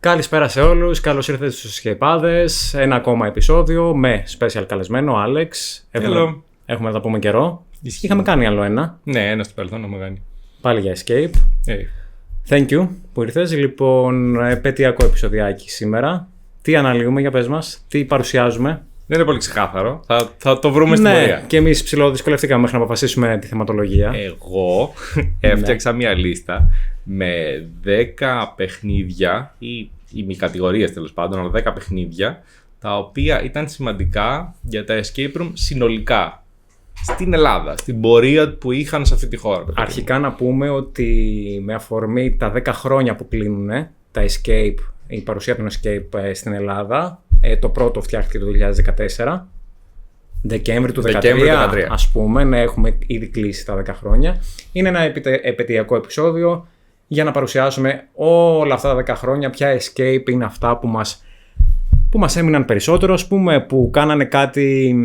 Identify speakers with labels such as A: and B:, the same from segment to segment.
A: Καλησπέρα σε όλους, καλώς ήρθατε στους Escapeάδες. Ένα ακόμα επεισόδιο με special καλεσμένο, Άλεξ. Έχουμε να τα πούμε καιρό. Είχαμε κάνει άλλο ένα.
B: Ναι, ένα στο παρελθόν έχουμε κάνει.
A: Πάλι για Escape. Thank you που ήρθες. Λοιπόν, επαιτειακό επεισοδιάκι σήμερα. Τι αναλύουμε, για πες μας, τι παρουσιάζουμε.
B: Δεν είναι πολύ ξεκάθαρο. Θα το βρούμε στην πορεία.
A: Και εμείς ψηλοδυσκολευτήκαμε μέχρι να αποφασίσουμε τη θεματολογία.
B: Εγώ έφτιαξα μια λίστα με 10 παιχνίδια ή ημικατηγορίες τέλος πάντων, αλλά 10 παιχνίδια τα οποία ήταν σημαντικά για τα escape room συνολικά στην Ελλάδα, στην πορεία που είχαν σε αυτή τη χώρα.
A: Αρχικά να πούμε ότι με αφορμή τα 10 χρόνια που κλείνουν τα escape, η παρουσία των escape στην Ελλάδα, το πρώτο φτιάχτηκε το 2014. Δεκέμβρη του 2013, ας πούμε, να έχουμε ήδη κλείσει τα 10 χρόνια. Είναι ένα επαιτειακό επεισόδιο για να παρουσιάσουμε όλα αυτά τα 10 χρόνια, ποια escape είναι αυτά που μας έμειναν περισσότερο, ας πούμε, που κάνανε κάτι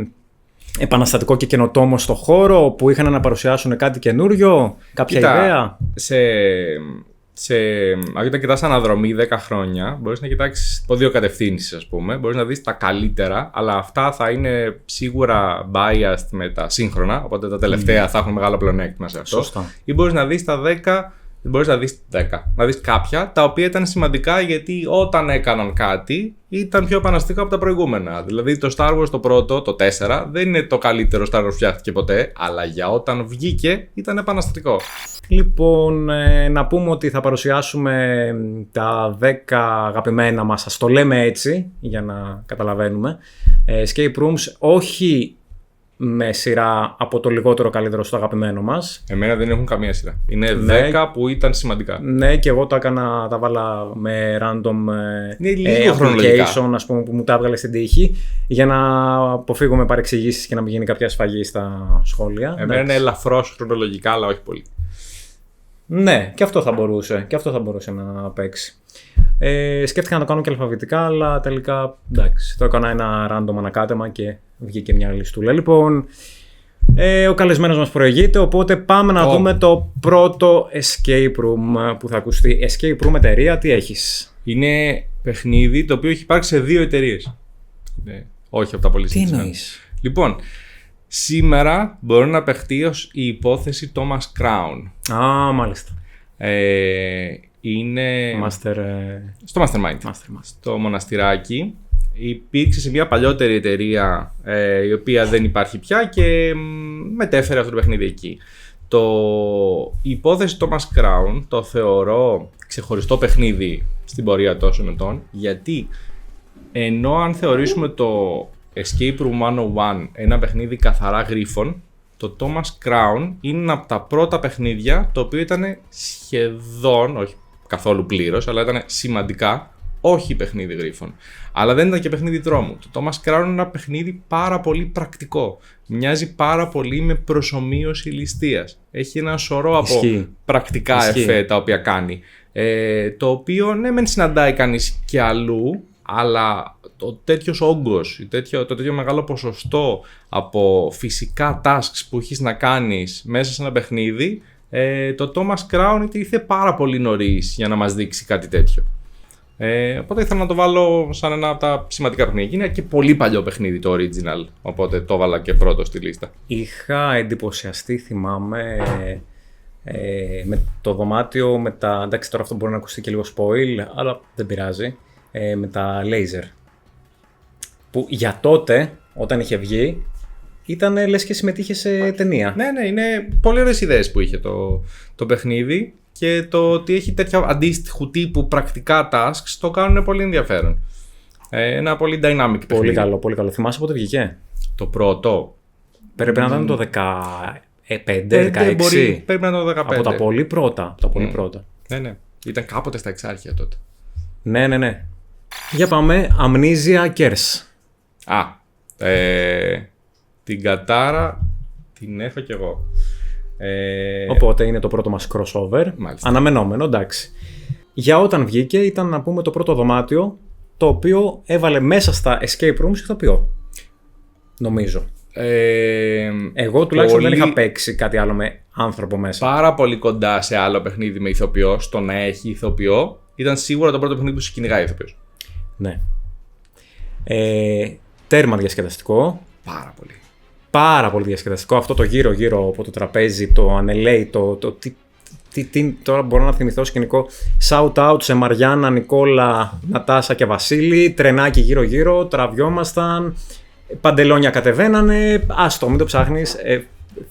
A: επαναστατικό και καινοτόμο στο χώρο, που είχαν να παρουσιάσουν κάτι καινούριο, κάποια ιδέα.
B: Όταν κοιτάς αναδρομή 10 χρόνια, μπορείς να κοιτάξεις από δύο κατευθύνσεις, ας πούμε. Μπορείς να δεις τα καλύτερα, αλλά αυτά θα είναι σίγουρα biased με τα σύγχρονα, οπότε τα τελευταία θα έχουν μεγάλο πλεονέκτημα σε αυτό.
A: Σωστά.
B: Ή μπορείς να δεις τα 10. Μπορείς να δεις κάποια τα οποία ήταν σημαντικά γιατί όταν έκαναν κάτι ήταν πιο επαναστατικό από τα προηγούμενα. Δηλαδή το Star Wars το πρώτο, το 4, δεν είναι το καλύτερο Star Wars που φτιάχτηκε ποτέ, αλλά για όταν βγήκε ήταν επαναστατικό.
A: Λοιπόν, να πούμε ότι θα παρουσιάσουμε τα 10 αγαπημένα μας, ας το λέμε έτσι, για να καταλαβαίνουμε, escape rooms, όχι με σειρά από το λιγότερο καλύτερο στο αγαπημένο μας.
B: Εμένα δεν έχουν καμία σειρά. Είναι 10 που ήταν σημαντικά.
A: Ναι, και εγώ τα βάλα με random
B: application,
A: ας πούμε, που μου τα έβγαλε στην τύχη, για να αποφύγουμε παρεξηγήσεις και να μην γίνει κάποια σφαγή στα σχόλια.
B: Εμένα είναι ελαφρώς χρονολογικά, αλλά όχι πολύ.
A: Ναι, και αυτό θα μπορούσε να παίξει. Σκέφτηκα να το κάνω και αλφαβητικά, αλλά τελικά εντάξει. Το έκανα ένα random ανακάτεμα και βγήκε μια λιστούλα. Λοιπόν, ο καλεσμένος μας προηγείται, οπότε πάμε να δούμε το πρώτο escape room που θα ακουστεί. Escape room εταιρεία, τι έχεις?
B: Είναι παιχνίδι το οποίο έχει υπάρξει σε 2 εταιρείες. Όχι από τα πολύ
A: Τι εννοείς?
B: Λοιπόν, σήμερα μπορεί να παιχτεί ως η υπόθεση Thomas Crown.
A: Α, μάλιστα.
B: Είναι στο Mastermind. Στο μοναστηράκι. Υπήρξε σε μια παλιότερη εταιρεία η οποία δεν υπάρχει πια και μετέφερε αυτό το παιχνίδι εκεί. Η υπόθεση Thomas Crown το θεωρώ ξεχωριστό παιχνίδι στην πορεία τόσων ετών, γιατί ενώ αν θεωρήσουμε το Escape Room 101 ένα παιχνίδι καθαρά γρίφων, το Thomas Crown είναι ένα από τα πρώτα παιχνίδια το οποίο ήταν σχεδόν, όχι καθόλου πλήρως, αλλά ήταν σημαντικά όχι παιχνίδι γρίφων. Αλλά δεν ήταν και παιχνίδι δρόμου. Το Thomas Crown είναι ένα παιχνίδι πάρα πολύ πρακτικό. Μοιάζει πάρα πολύ με προσομοίωση ληστείας. Έχει ένα σωρό από πρακτικά εφέ τα οποία κάνει. Το οποίο ναι μεν συναντάει κανείς και αλλού, αλλά το τέτοιος όγκος, το τέτοιο μεγάλο ποσοστό από φυσικά tasks που έχεις να κάνεις μέσα σε ένα παιχνίδι, το Thomas Crown ήρθε πάρα πολύ νωρίς για να μας δείξει κάτι τέτοιο. Οπότε ήθελα να το βάλω σαν ένα από τα σημαντικά παιχνίδια. Είναι και πολύ παλιό παιχνίδι το original, οπότε το έβαλα και πρώτο στη λίστα.
A: Είχα εντυπωσιαστεί, θυμάμαι, με το δωμάτιο, με τα... εντάξει, τώρα αυτό μπορεί να ακουστεί και λίγο spoil, αλλά δεν πειράζει. Με τα laser. Που για τότε, όταν είχε βγει, ήταν λες και συμμετείχε σε ταινία.
B: Ναι, είναι πολύ ωραίες ιδέες που είχε το παιχνίδι και το ότι έχει τέτοια αντίστοιχου τύπου πρακτικά tasks το κάνουν πολύ ενδιαφέρον. Ένα πολύ dynamic παιχνίδι.
A: Πολύ καλό. Θυμάσαι πότε βγήκε?
B: Το πρώτο.
A: Πρέπει να ήταν το 15-16.
B: Πρέπει να ήταν το 15.
A: Από τα πολύ πρώτα.
B: Ναι. Ήταν κάποτε στα εξάρχεια τότε.
A: Ναι. Για πάμε. Amnesia Curse.
B: Την κατάρα την έχω κι εγώ.
A: Οπότε είναι το πρώτο μας crossover.
B: Μάλιστα.
A: Αναμενόμενο, εντάξει. Για όταν βγήκε ήταν, να πούμε, το πρώτο δωμάτιο το οποίο έβαλε μέσα στα escape rooms ηθοποιό. Νομίζω. Εγώ τουλάχιστον δεν είχα παίξει κάτι άλλο με άνθρωπο μέσα.
B: Πάρα πολύ κοντά σε άλλο παιχνίδι με ηθοποιό, στο να έχει ηθοποιό, ήταν σίγουρα το πρώτο παιχνίδι που σε κυνηγάει ηθοποιός.
A: Ναι. Τέρμα διασκεδαστικό.
B: Πάρα πολύ.
A: Πάρα πολύ διασκεδαστικό. Αυτό το γύρω-γύρω από το τραπέζι, το ανελέει, τώρα μπορώ να θυμηθώ σκηνικό. Shout out σε Μαριάννα, Νικόλα, Νατάσα και Βασίλη. Τρενάκι γύρω-γύρω, τραβιόμασταν. Παντελόνια κατεβαίνανε. Άστο, μην το ψάχνεις.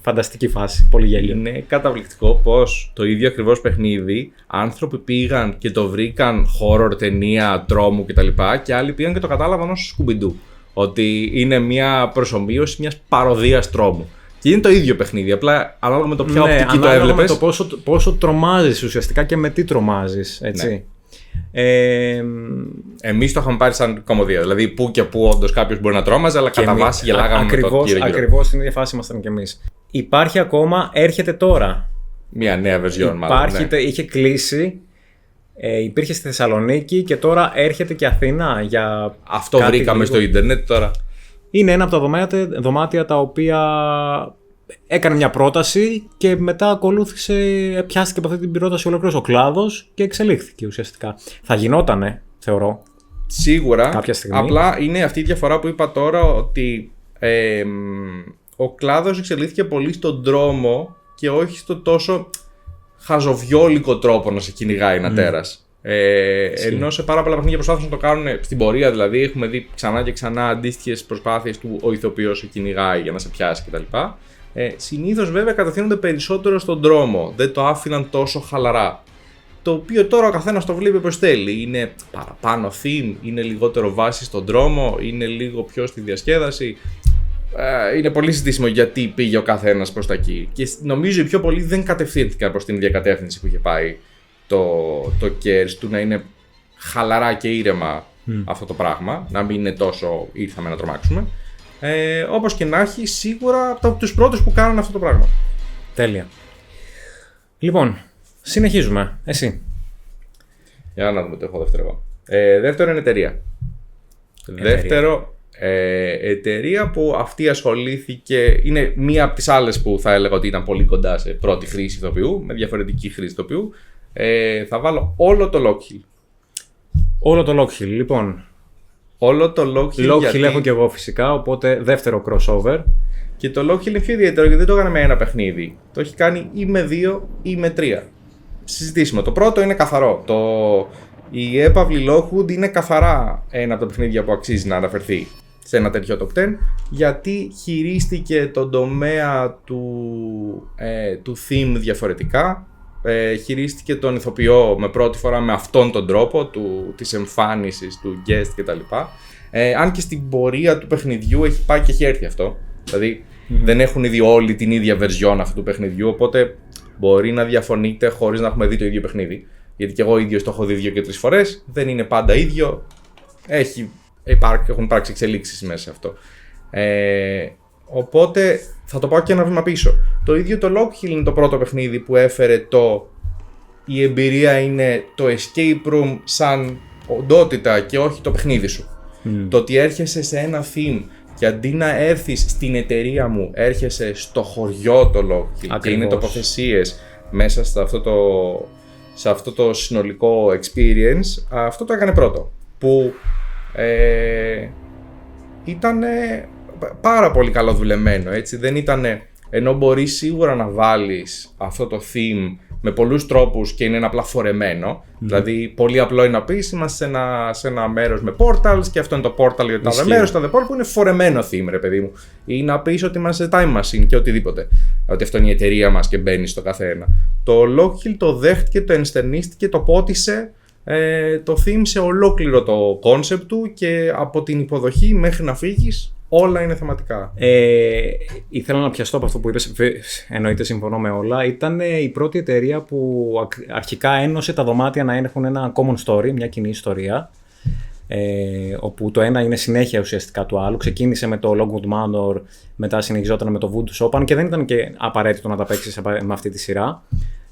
A: Φανταστική φάση. Πολύ γέλιο.
B: Είναι καταπληκτικό πως το ίδιο ακριβώς παιχνίδι άνθρωποι πήγαν και το βρήκαν horror, ταινία, τρόμου κτλ. Και άλλοι πήγαν και το κατάλαβαν ως Scooby-Doo. Ότι είναι μια προσομοίωση μιας παροδίας τρόμου. Και είναι το ίδιο παιχνίδι. Απλά ανάλογα με το ποια οπτική το έβλεπες.
A: Με το πόσο τρομάζεις ουσιαστικά και με τι τρομάζεις. Έτσι.
B: Ναι. Εμείς το είχαμε πάρει σαν κομμωδία. Δηλαδή, που και που όντως κάποιος μπορεί να τρόμαζε, αλλά κατά βάση γελάγαμε με το γύρω-γύρω.
A: Ακριβώς στην ίδια φάση ήμασταν κι εμείς. Υπάρχει ακόμα, έρχεται τώρα.
B: Μια νέα version, μάλλον.
A: Ναι. Είχε κλείσει. Υπήρχε στη Θεσσαλονίκη και τώρα έρχεται και Αθήνα για.
B: Αυτό βρήκαμε στο ίντερνετ τώρα.
A: Είναι ένα από τα δωμάτια τα οποία έκανε μια πρόταση και μετά ακολούθησε, πιάστηκε από αυτή την πρόταση ολόκληρος ο κλάδος και εξελίχθηκε ουσιαστικά. Θα γινότανε, θεωρώ.
B: Σίγουρα.
A: Κάποια στιγμή.
B: Απλά είναι αυτή η διαφορά που είπα τώρα, ότι ο κλάδος εξελίχθηκε πολύ στον τρόμο και όχι στο τόσο χαζοβιόλικο τρόπο να σε κυνηγάει ένα τέρας. Ενώ σε πάρα πολλά παιχνίδια προσπάθησαν να το κάνουν στην πορεία, δηλαδή έχουμε δει ξανά και ξανά αντίστοιχες προσπάθειες του ο ηθοποιός σε κυνηγάει για να σε πιάσει κτλ. Συνήθως βέβαια κατευθύνονται περισσότερο στον τρόμο, δεν το άφηναν τόσο χαλαρά. Το οποίο τώρα ο καθένας το βλέπει όπως θέλει. Είναι παραπάνω theme, είναι λιγότερο βάση στον τρόμο, είναι λίγο πιο στη διασκέδαση. Είναι πολύ συζητήσιμο γιατί πήγε ο καθένας προς τα εκεί. Και νομίζω οι πιο πολλοί δεν κατευθύνθηκαν προς την ίδια κατεύθυνση που είχε πάει το Cares, του να είναι χαλαρά και ήρεμα αυτό το πράγμα, να μην είναι τόσο ήρθαμε να τρομάξουμε. Όπως και να έχει, σίγουρα από τους πρώτους που κάνουν αυτό το πράγμα.
A: Τέλεια. Λοιπόν, συνεχίζουμε. Εσύ.
B: Για να δούμε το έχω δεύτερο. Δεύτερο είναι εταιρεία. Δεύτερο, εταιρεία που αυτή ασχολήθηκε, είναι μία από τις άλλες που θα έλεγα ότι ήταν πολύ κοντά σε πρώτη χρήση ηθοποιού, με διαφορετική χρήση ηθοποιού. Θα βάλω όλο το Lockhill.
A: Όλο το Lockhill, λοιπόν.
B: Όλο το Lockhill
A: Γιατί... έχω και εγώ φυσικά, οπότε δεύτερο crossover.
B: Και το Lockhill είναι πιο ιδιαίτερο γιατί δεν το έκανε με ένα παιχνίδι. Το έχει κάνει ή με 2 ή με 3. Συζητήσιμο. Το πρώτο είναι καθαρό. Η έπαυλη Lockwood είναι καθαρά ένα από τα παιχνίδια που αξίζει να αναφερθεί σε ένα τέτοιο top 10, γιατί χειρίστηκε τον τομέα του theme διαφορετικά. Χειρίστηκε τον ηθοποιό με πρώτη φορά με αυτόν τον τρόπο της εμφάνισης, του guest κτλ. Αν και στην πορεία του παιχνιδιού έχει πάει και έχει έρθει αυτό. Δηλαδή δεν έχουν δει όλοι την ίδια version αυτού του παιχνιδιού, οπότε μπορεί να διαφωνείτε χωρίς να έχουμε δει το ίδιο παιχνίδι. Γιατί και εγώ ίδιος το έχω δει 2 και 3 φορές, δεν είναι πάντα ίδιο. Έχουν υπάρξει εξελίξεις μέσα σε αυτό. Οπότε θα το πάω και ένα βήμα πίσω. Το ίδιο το Lockhill είναι το πρώτο παιχνίδι που έφερε η εμπειρία είναι το escape room σαν οντότητα και όχι το παιχνίδι σου. Το ότι έρχεσαι σε ένα theme και αντί να έρθεις στην εταιρεία μου, έρχεσαι στο χωριό το Lockhill και είναι τοποθεσίες μέσα σε αυτό το συνολικό experience, αυτό το έκανε πρώτο. Που ήταν πάρα πολύ καλό δουλεμένο, έτσι. Δεν ήταν, ενώ μπορείς σίγουρα να βάλεις αυτό το theme με πολλούς τρόπους και είναι απλά φορεμένο. Δηλαδή, πολύ απλό είναι να πεις, είμαστε σε ένα μέρος με portals και αυτό είναι το portal για το άλλο μέρος, το άλλο που είναι φορεμένο theme, ρε παιδί μου. Ή να πεις ότι είμαστε σε time machine και οτιδήποτε. Ότι αυτό είναι η εταιρεία μας και μπαίνει στο καθένα. Το Lockhill το δέχτηκε, το ενστερνίστηκε, το πότισε το theme σε ολόκληρο το concept του και από την υποδοχή μέχρι να φύγεις. Όλα είναι θεματικά.
A: Ήθελα να πιαστώ από αυτό που είπες, εννοείται συμφωνώ με όλα. Ήταν η πρώτη εταιρεία που αρχικά ένωσε τα δωμάτια να έχουν ένα common story, μια κοινή ιστορία, όπου το ένα είναι συνέχεια ουσιαστικά του άλλου. Ξεκίνησε με το Longwood Manor, μετά συνεχιζόταν με το Voodoo Chopin και δεν ήταν και απαραίτητο να τα παίξεις με αυτή τη σειρά.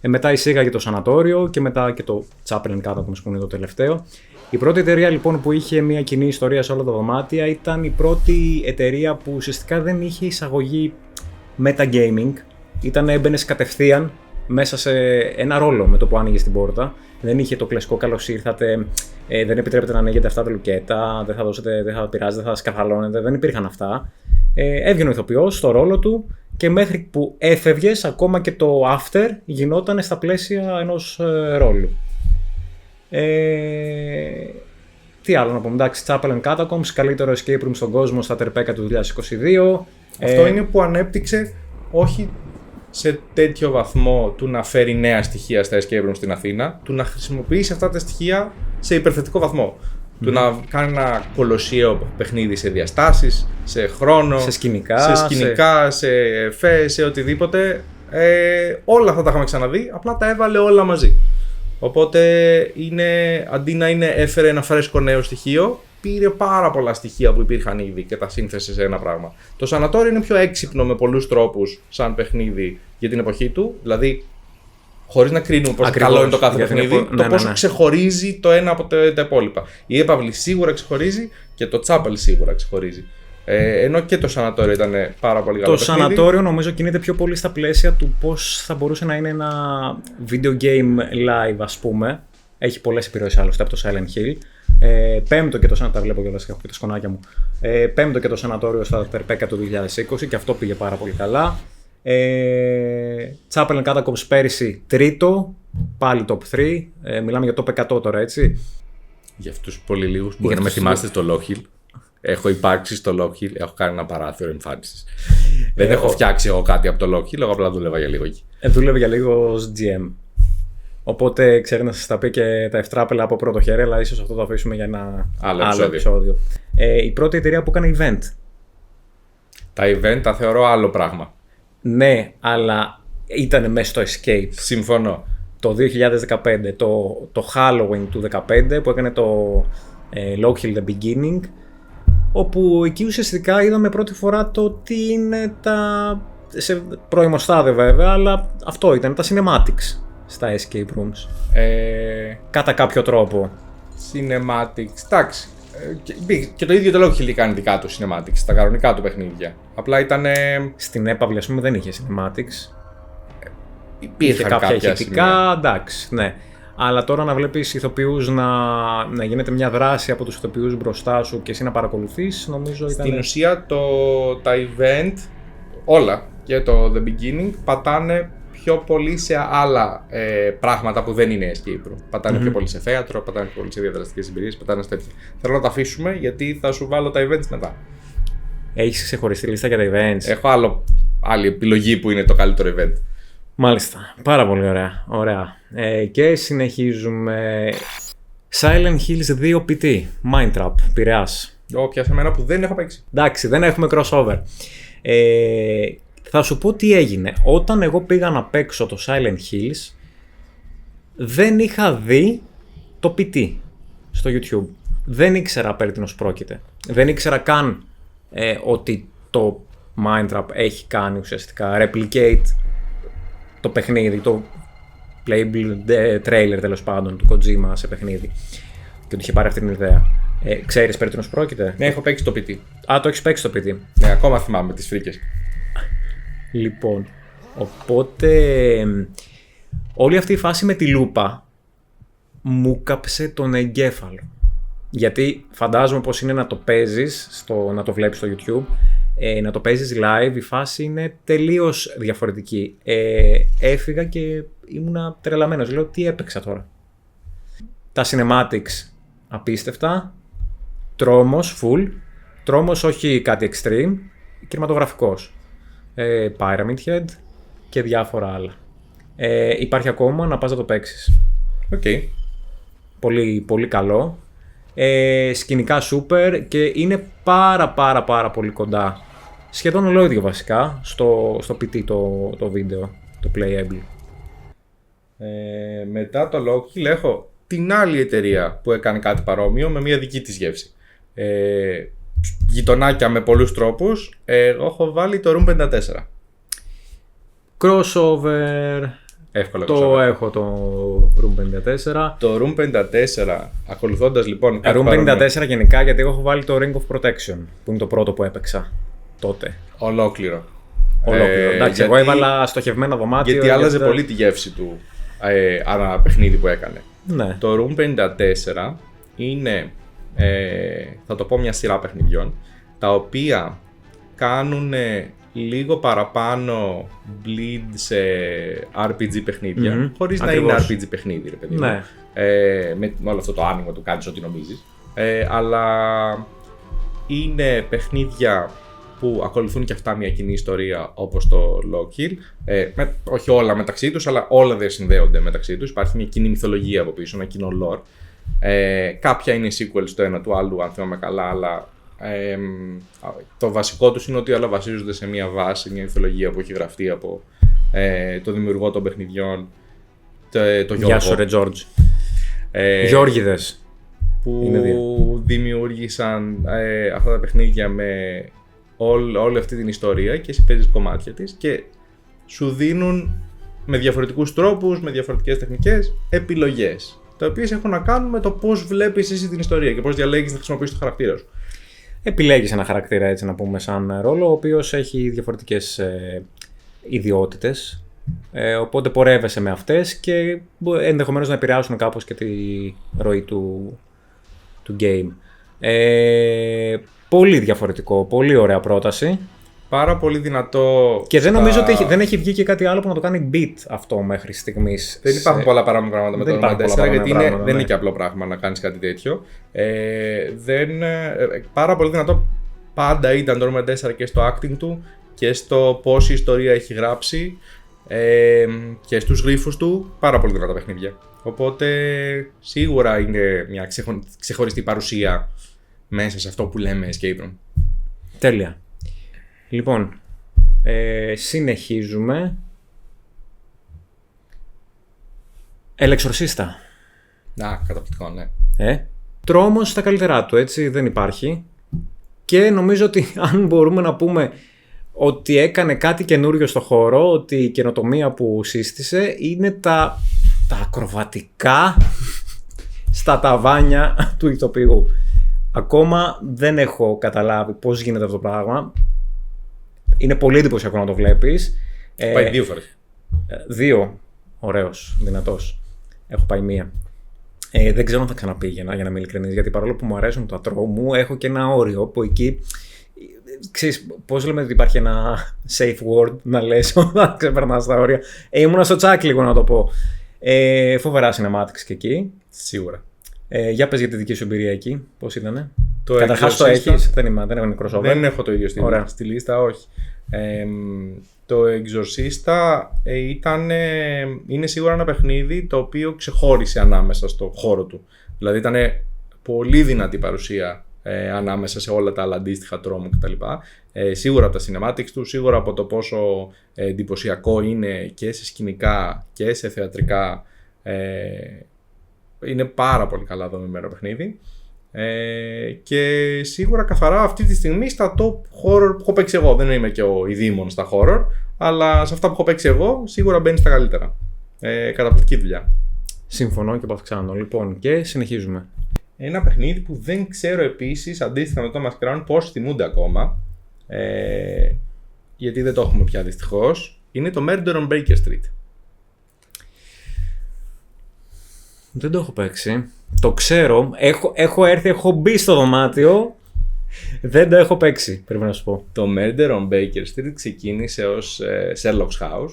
A: Μετά εισήγαγε το Σανατόριο και μετά και το Chaplin Catacombs που είναι το τελευταίο. Η πρώτη εταιρεία λοιπόν που είχε μια κοινή ιστορία σε όλα τα δωμάτια ήταν η πρώτη εταιρεία που ουσιαστικά δεν είχε εισαγωγή metagaming. Έμπαινες κατευθείαν μέσα σε ένα ρόλο με το που άνοιγε την πόρτα. Δεν είχε το κλασικό καλώς ήρθατε, δεν επιτρέπεται να ανοίγετε αυτά τα λουκέτα, δεν θα πειράζει, δεν θα σκαρφαλώνετε, δεν υπήρχαν αυτά. Έβγαινε ο ηθοποιός στο ρόλο του και μέχρι που έφευγες, ακόμα και το after γινόταν στα πλαίσια ενός ρόλου. Τι άλλο να πούμε, εντάξει, Chapel and Catacombs, καλύτερο escape room στον κόσμο στα Τερπέκα του 2022.
B: Αυτό είναι που ανέπτυξε όχι σε τέτοιο βαθμό του να φέρει νέα στοιχεία στα escape room στην Αθήνα, του να χρησιμοποιήσει αυτά τα στοιχεία σε υπερθετικό βαθμό. Του να κάνει ένα κολοσσιαίο παιχνίδι σε διαστάσεις, σε χρόνο,
A: σε σκηνικά,
B: σε εφέ, σε οτιδήποτε. Όλα αυτά τα είχαμε ξαναδεί, απλά τα έβαλε όλα μαζί. Οπότε αντί να έφερε ένα φρέσκο νέο στοιχείο, πήρε πάρα πολλά στοιχεία που υπήρχαν ήδη και τα σύνθεσε σε ένα πράγμα. Το Σανατόριο είναι πιο έξυπνο με πολλούς τρόπους σαν παιχνίδι για την εποχή του, δηλαδή χωρίς να κρίνουμε πόσο καλό είναι το κάθε παιχνίδι, το πόσο ξεχωρίζει το ένα από τα υπόλοιπα. Η Έπαυλη σίγουρα ξεχωρίζει και το Chapel σίγουρα ξεχωρίζει. Ενώ και το Σανατόριο ήταν πάρα πολύ καλό.
A: Το Σανατόριο νομίζω κινείται πιο πολύ στα πλαίσια του πώς θα μπορούσε να είναι ένα video game live, ας πούμε. Έχει πολλές επιρροές άλλωστε από το Silent Hill. Πέμπτο και το Σανατόριο, τα βλέπω κιόλας, έχω και τα σκονάκια μου. Πέμπτο και το Σανατόριο στα Τερπέκα του 2020 και αυτό πήγε πάρα πολύ καλά. Chapel and Catacombs πέρυσι τρίτο, πάλι top 3. Μιλάμε για top 100 τώρα, έτσι.
B: Για αυτούς πολύ λίγους που μπορεί να με θυμάστε στο Low Hill. Έχω υπάρξει στο Low Hill, έχω κάνει ένα παράθυρο εμφάνισης. Δεν έχω φτιάξει εγώ κάτι από το Low Hill, εγώ απλά δούλευα για λίγο εκεί.
A: Δούλευε για λίγο ως GM. Οπότε ξέρει να σας τα πει και τα ευτράπελα από πρώτο χέρι, αλλά ίσως αυτό το αφήσουμε για ένα άλλο επεισόδιο. Η πρώτη εταιρεία που έκανε event.
B: Τα event τα θεωρώ άλλο πράγμα.
A: Ναι, αλλά ήταν μέσα στο Escape.
B: Συμφωνώ.
A: Το 2015, το Halloween του 2015 που έκανε το Low Hill The Beginning, όπου εκεί ουσιαστικά είδαμε πρώτη φορά το τι είναι σε προημοστάδε βέβαια, αλλά αυτό ήταν τα cinematics στα escape rooms. Κατά κάποιο τρόπο.
B: Cinematics, εντάξει. Και το ίδιο το Low Hill κάνει δικά του cinematics, τα κανονικά του παιχνίδια. Απλά ήταν.
A: Στην Έπαυλη, ας πούμε, δεν είχε cinematics.
B: Υπήρχαν κάποια
A: ηχητικά, εντάξει, ναι. Αλλά τώρα να βλέπεις ηθοποιούς να γίνεται μια δράση από τους ηθοποιούς μπροστά σου και εσύ να παρακολουθείς, νομίζω ήταν.
B: Στην ουσία τα event, όλα και το The Beginning, πατάνε πιο πολύ σε άλλα πράγματα που δεν είναι escape room. Πατάνε πιο πολύ σε θέατρο, πατάνε πιο πολύ σε διαδραστικές εμπειρίες, πατάνε σε τέτοια. Θέλω να τα αφήσουμε γιατί θα σου βάλω τα events μετά.
A: Έχεις ξεχωριστή λίστα για τα events?
B: Έχω άλλη επιλογή που είναι το καλύτερο event.
A: Μάλιστα. Πάρα πολύ ωραία. Και συνεχίζουμε. Silent Hills 2 PT. Mindtrap. Πειραιάς.
B: Πιάσαμε ένα που δεν έχω παίξει.
A: Εντάξει, δεν έχουμε crossover. Θα σου πω τι έγινε. Όταν εγώ πήγα να παίξω το Silent Hills, δεν είχα δει το PT στο YouTube. Δεν ήξερα περί τίνος πρόκειται. Δεν ήξερα καν ότι το Mindtrap έχει κάνει ουσιαστικά replicate το παιχνίδι, το playable trailer τέλος πάντων του Kojima σε παιχνίδι. Και ότι είχε πάρει αυτή την ιδέα. Ξέρεις περί τίνος πρόκειται?
B: Ναι, έχω παίξει το PT.
A: Α, το έχεις παίξει το PT.
B: Ναι, ακόμα θυμάμαι τις φρίκες.
A: Λοιπόν, οπότε όλη αυτή η φάση με τη λούπα μου κάψε τον εγκέφαλο. Γιατί φαντάζομαι πως είναι να το παίζεις, να το βλέπεις στο YouTube, να το παίζεις live, η φάση είναι τελείως διαφορετική. Έφυγα και ήμουνα τρελαμένος, λέω τι έπαιξα τώρα. Τα cinematics απίστευτα, τρόμος full, τρόμος όχι κάτι extreme, κινηματογραφικός. Pyramid Head και διάφορα άλλα. Υπάρχει ακόμα να πας να το παίξεις.
B: Okay.
A: Πολύ, πολύ καλό. Σκηνικά super και είναι πάρα πολύ κοντά. Σχεδόν ολόιδιο βασικά στο PT το βίντεο, το playable.
B: Μετά το Low Hill έχω την άλλη εταιρεία που έκανε κάτι παρόμοιο με μια δική της γεύση. Γειτονάκια με πολλούς τρόπους. Εγώ έχω βάλει το Room 54.
A: Crossover.
B: Εύκολο
A: το έχω το Room 54.
B: Το Room 54, ακολουθώντας λοιπόν
A: Room 54 γενικά, γιατί εγώ έχω βάλει το Ring of Protection, που είναι το πρώτο που έπαιξα τότε.
B: Ολόκληρο.
A: Ολόκληρο. Εντάξει, εγώ έβαλα στοχευμένα δωμάτιο.
B: Γιατί άλλαζε πολύ τη γεύση του ανά παιχνίδι που έκανε.
A: Ναι.
B: Το Room 54 είναι, θα το πω, μια σειρά παιχνιδιών, τα οποία κάνουν λίγο παραπάνω bleed σε RPG παιχνίδια, χωρίς να είναι RPG παιχνίδι, ρε παιδί μου.
A: Ναι.
B: Με όλο αυτό το άνοιγμα του κάνεις ό,τι νομίζεις. Αλλά είναι παιχνίδια που ακολουθούν και αυτά μια κοινή ιστορία, όπως το Lockhill. Όχι όλα μεταξύ τους, αλλά όλα δεν συνδέονται μεταξύ τους. Υπάρχει μια κοινή μυθολογία από πίσω, ένα κοινό lore. Κάποια είναι sequels το ένα του άλλου, αν θυμάμαι καλά, αλλά το βασικό τους είναι ότι όλα βασίζονται σε μια βάση, μια μυθολογία που έχει γραφτεί από το δημιουργό των παιχνιδιών, το Γιώργο.
A: Γεια σου ρε Τζόρτζ. Γιώργιδες.
B: Που δημιούργησαν αυτά τα παιχνίδια με όλη αυτή την ιστορία και εσύ παίζεις κομμάτια της και σου δίνουν με διαφορετικούς τρόπους, με διαφορετικές τεχνικές, επιλογές, τα οποίες έχουν να κάνουν με το πώς βλέπεις εσύ την ιστορία και πώς διαλέγεις να χρησιμοποιήσεις το χαρακτήρα σου.
A: Επιλέγεις ένα χαρακτήρα, έτσι να πούμε, σαν ρόλο, ο οποίος έχει διαφορετικές ιδιότητες, οπότε πορεύεσαι με αυτές και ενδεχομένως να επηρεάσουν κάπως και τη ροή του game. Πολύ διαφορετικό, πολύ ωραία πρόταση.
B: Πάρα πολύ δυνατό.
A: Και δεν νομίζω ότι δεν έχει βγει και κάτι άλλο που να το κάνει beat αυτό μέχρι στιγμής.
B: Δεν υπάρχουν πολλά πράγματα με το Room 54, γιατί δεν είναι και απλό πράγμα να κάνεις κάτι τέτοιο. Πάρα πολύ δυνατό πάντα ήταν το Room 54 και στο acting του και στο πώς η ιστορία έχει γράψει και στους γρίφους του. Πάρα πολύ δυνατά παιχνίδια. Οπότε σίγουρα είναι μια ξεχωριστή παρουσία μέσα σε αυτό που λέμε escape room.
A: Τέλεια. Λοιπόν, συνεχίζουμε. Ελεξορσίστα.
B: Καταπληκτικό, ναι.
A: Τρόμος στα καλύτερά του, έτσι, δεν υπάρχει. Και νομίζω ότι αν μπορούμε να πούμε ότι έκανε κάτι καινούριο στο χώρο, ότι η καινοτομία που σύστησε είναι τα ακροβατικά στα ταβάνια του ηθοποιού. Ακόμα δεν έχω καταλάβει πώς γίνεται αυτό το πράγμα. Είναι πολύ εντυπωσιακό να το βλέπεις.
B: Έχω πάει 2 φορές.
A: 2. Ωραίος, δυνατός. Έχω πάει 1. Δεν ξέρω αν θα ξαναπήγαινα, για να είμαι ειλικρινής, γιατί παρόλο που μου αρέσουν τα τρόμου, έχω και ένα όριο που εκεί. Ξέρεις, πώς λέμε ότι υπάρχει ένα safe word να λες όταν ξεπερνάς τα όρια. Ήμουνα στο τσάκ λίγο να το πω. Φοβερά cinematics και εκεί.
B: Σίγουρα.
A: Για πες για τη δική σου εμπειρία εκεί, πώς ήτανε.
B: Καταρχάς
A: το έχεις, δεν είναι crossover.
B: Δεν έχω το ίδιο στη λίστα, όχι. Το Exorcista είναι σίγουρα ένα παιχνίδι το οποίο ξεχώρισε ανάμεσα στο χώρο του. Δηλαδή ήταν πολύ δυνατή παρουσία ανάμεσα σε όλα τα άλλα αντίστοιχα τρόμου κτλ. Σίγουρα από τα cinematics του, σίγουρα από το πόσο εντυπωσιακό είναι και σε σκηνικά και σε θεατρικά. Είναι πάρα πολύ καλά δομημένο παιχνίδι. Και σίγουρα καθαρά αυτή τη στιγμή στα top horror που έχω παίξει εγώ. Δεν είμαι και ο ειδήμων στα horror, αλλά σε αυτά που έχω παίξει εγώ σίγουρα μπαίνει στα καλύτερα. Καταπληκτική δουλειά.
A: Συμφωνώ και παυξάνω. Λοιπόν, και συνεχίζουμε.
B: Ένα παιχνίδι που δεν ξέρω επίσης, αντίστοιχα με το Thomas Crown, πώς θυμούνται ακόμα, γιατί δεν το έχουμε πια δυστυχώς, είναι το Murder on Baker Street.
A: Δεν το έχω παίξει. Το ξέρω. Έχω έρθει, έχω μπει στο δωμάτιο. Δεν το έχω παίξει, πρέπει να σου πω.
B: Το Murder on Baker Street ξεκίνησε ως Sherlock's House.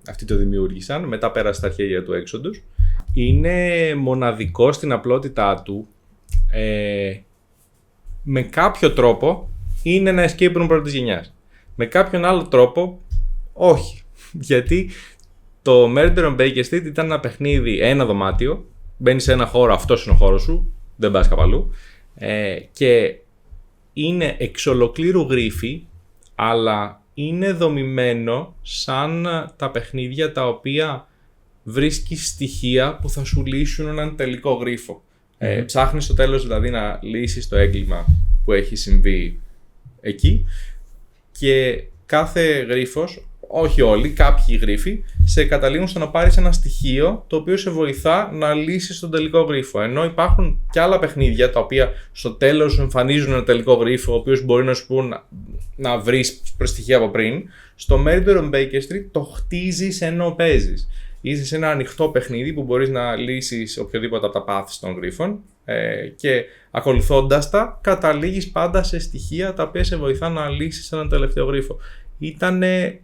B: Αυτοί το δημιούργησαν, μετά πέρασε στα χέρια του Exodus. Είναι μοναδικό στην απλότητά του. Με κάποιο τρόπο είναι ένα escape room πρώτης γενιάς. Με κάποιον άλλο τρόπο όχι. Γιατί το Murder on Baker Street ήταν ένα παιχνίδι, ένα δωμάτιο. Μπαίνεις σε ένα χώρο, αυτός είναι ο χώρος σου, δεν πας κάπου αλλού. Και είναι εξ ολοκλήρου γρίφη, αλλά είναι δομημένο σαν τα παιχνίδια τα οποία βρίσκεις στοιχεία που θα σου λύσουν έναν τελικό γρίφο. Ψάχνεις στο τέλος δηλαδή να λύσεις το έγκλημα που έχει συμβεί εκεί και κάθε γρίφος, όχι όλοι, κάποιοι γρίφοι, σε καταλήγουν στο να πάρεις ένα στοιχείο το οποίο σε βοηθά να λύσεις τον τελικό γρίφο. Ενώ υπάρχουν και άλλα παιχνίδια τα οποία στο τέλος σου εμφανίζουν ένα τελικό γρίφο, ο οποίος μπορεί να σου πούν να βρεις στοιχεία από πριν. Στο Murder on Baker Street το χτίζεις ενώ παίζεις. Είσαι σε ένα ανοιχτό παιχνίδι που μπορείς να λύσεις οποιοδήποτε από τα πάθη των γρίφων και ακολουθώντας τα καταλήγεις πάντα σε στοιχεία τα οποία σε βοηθά να λύσεις έναν τελευταίο γρίφο. Ήτανε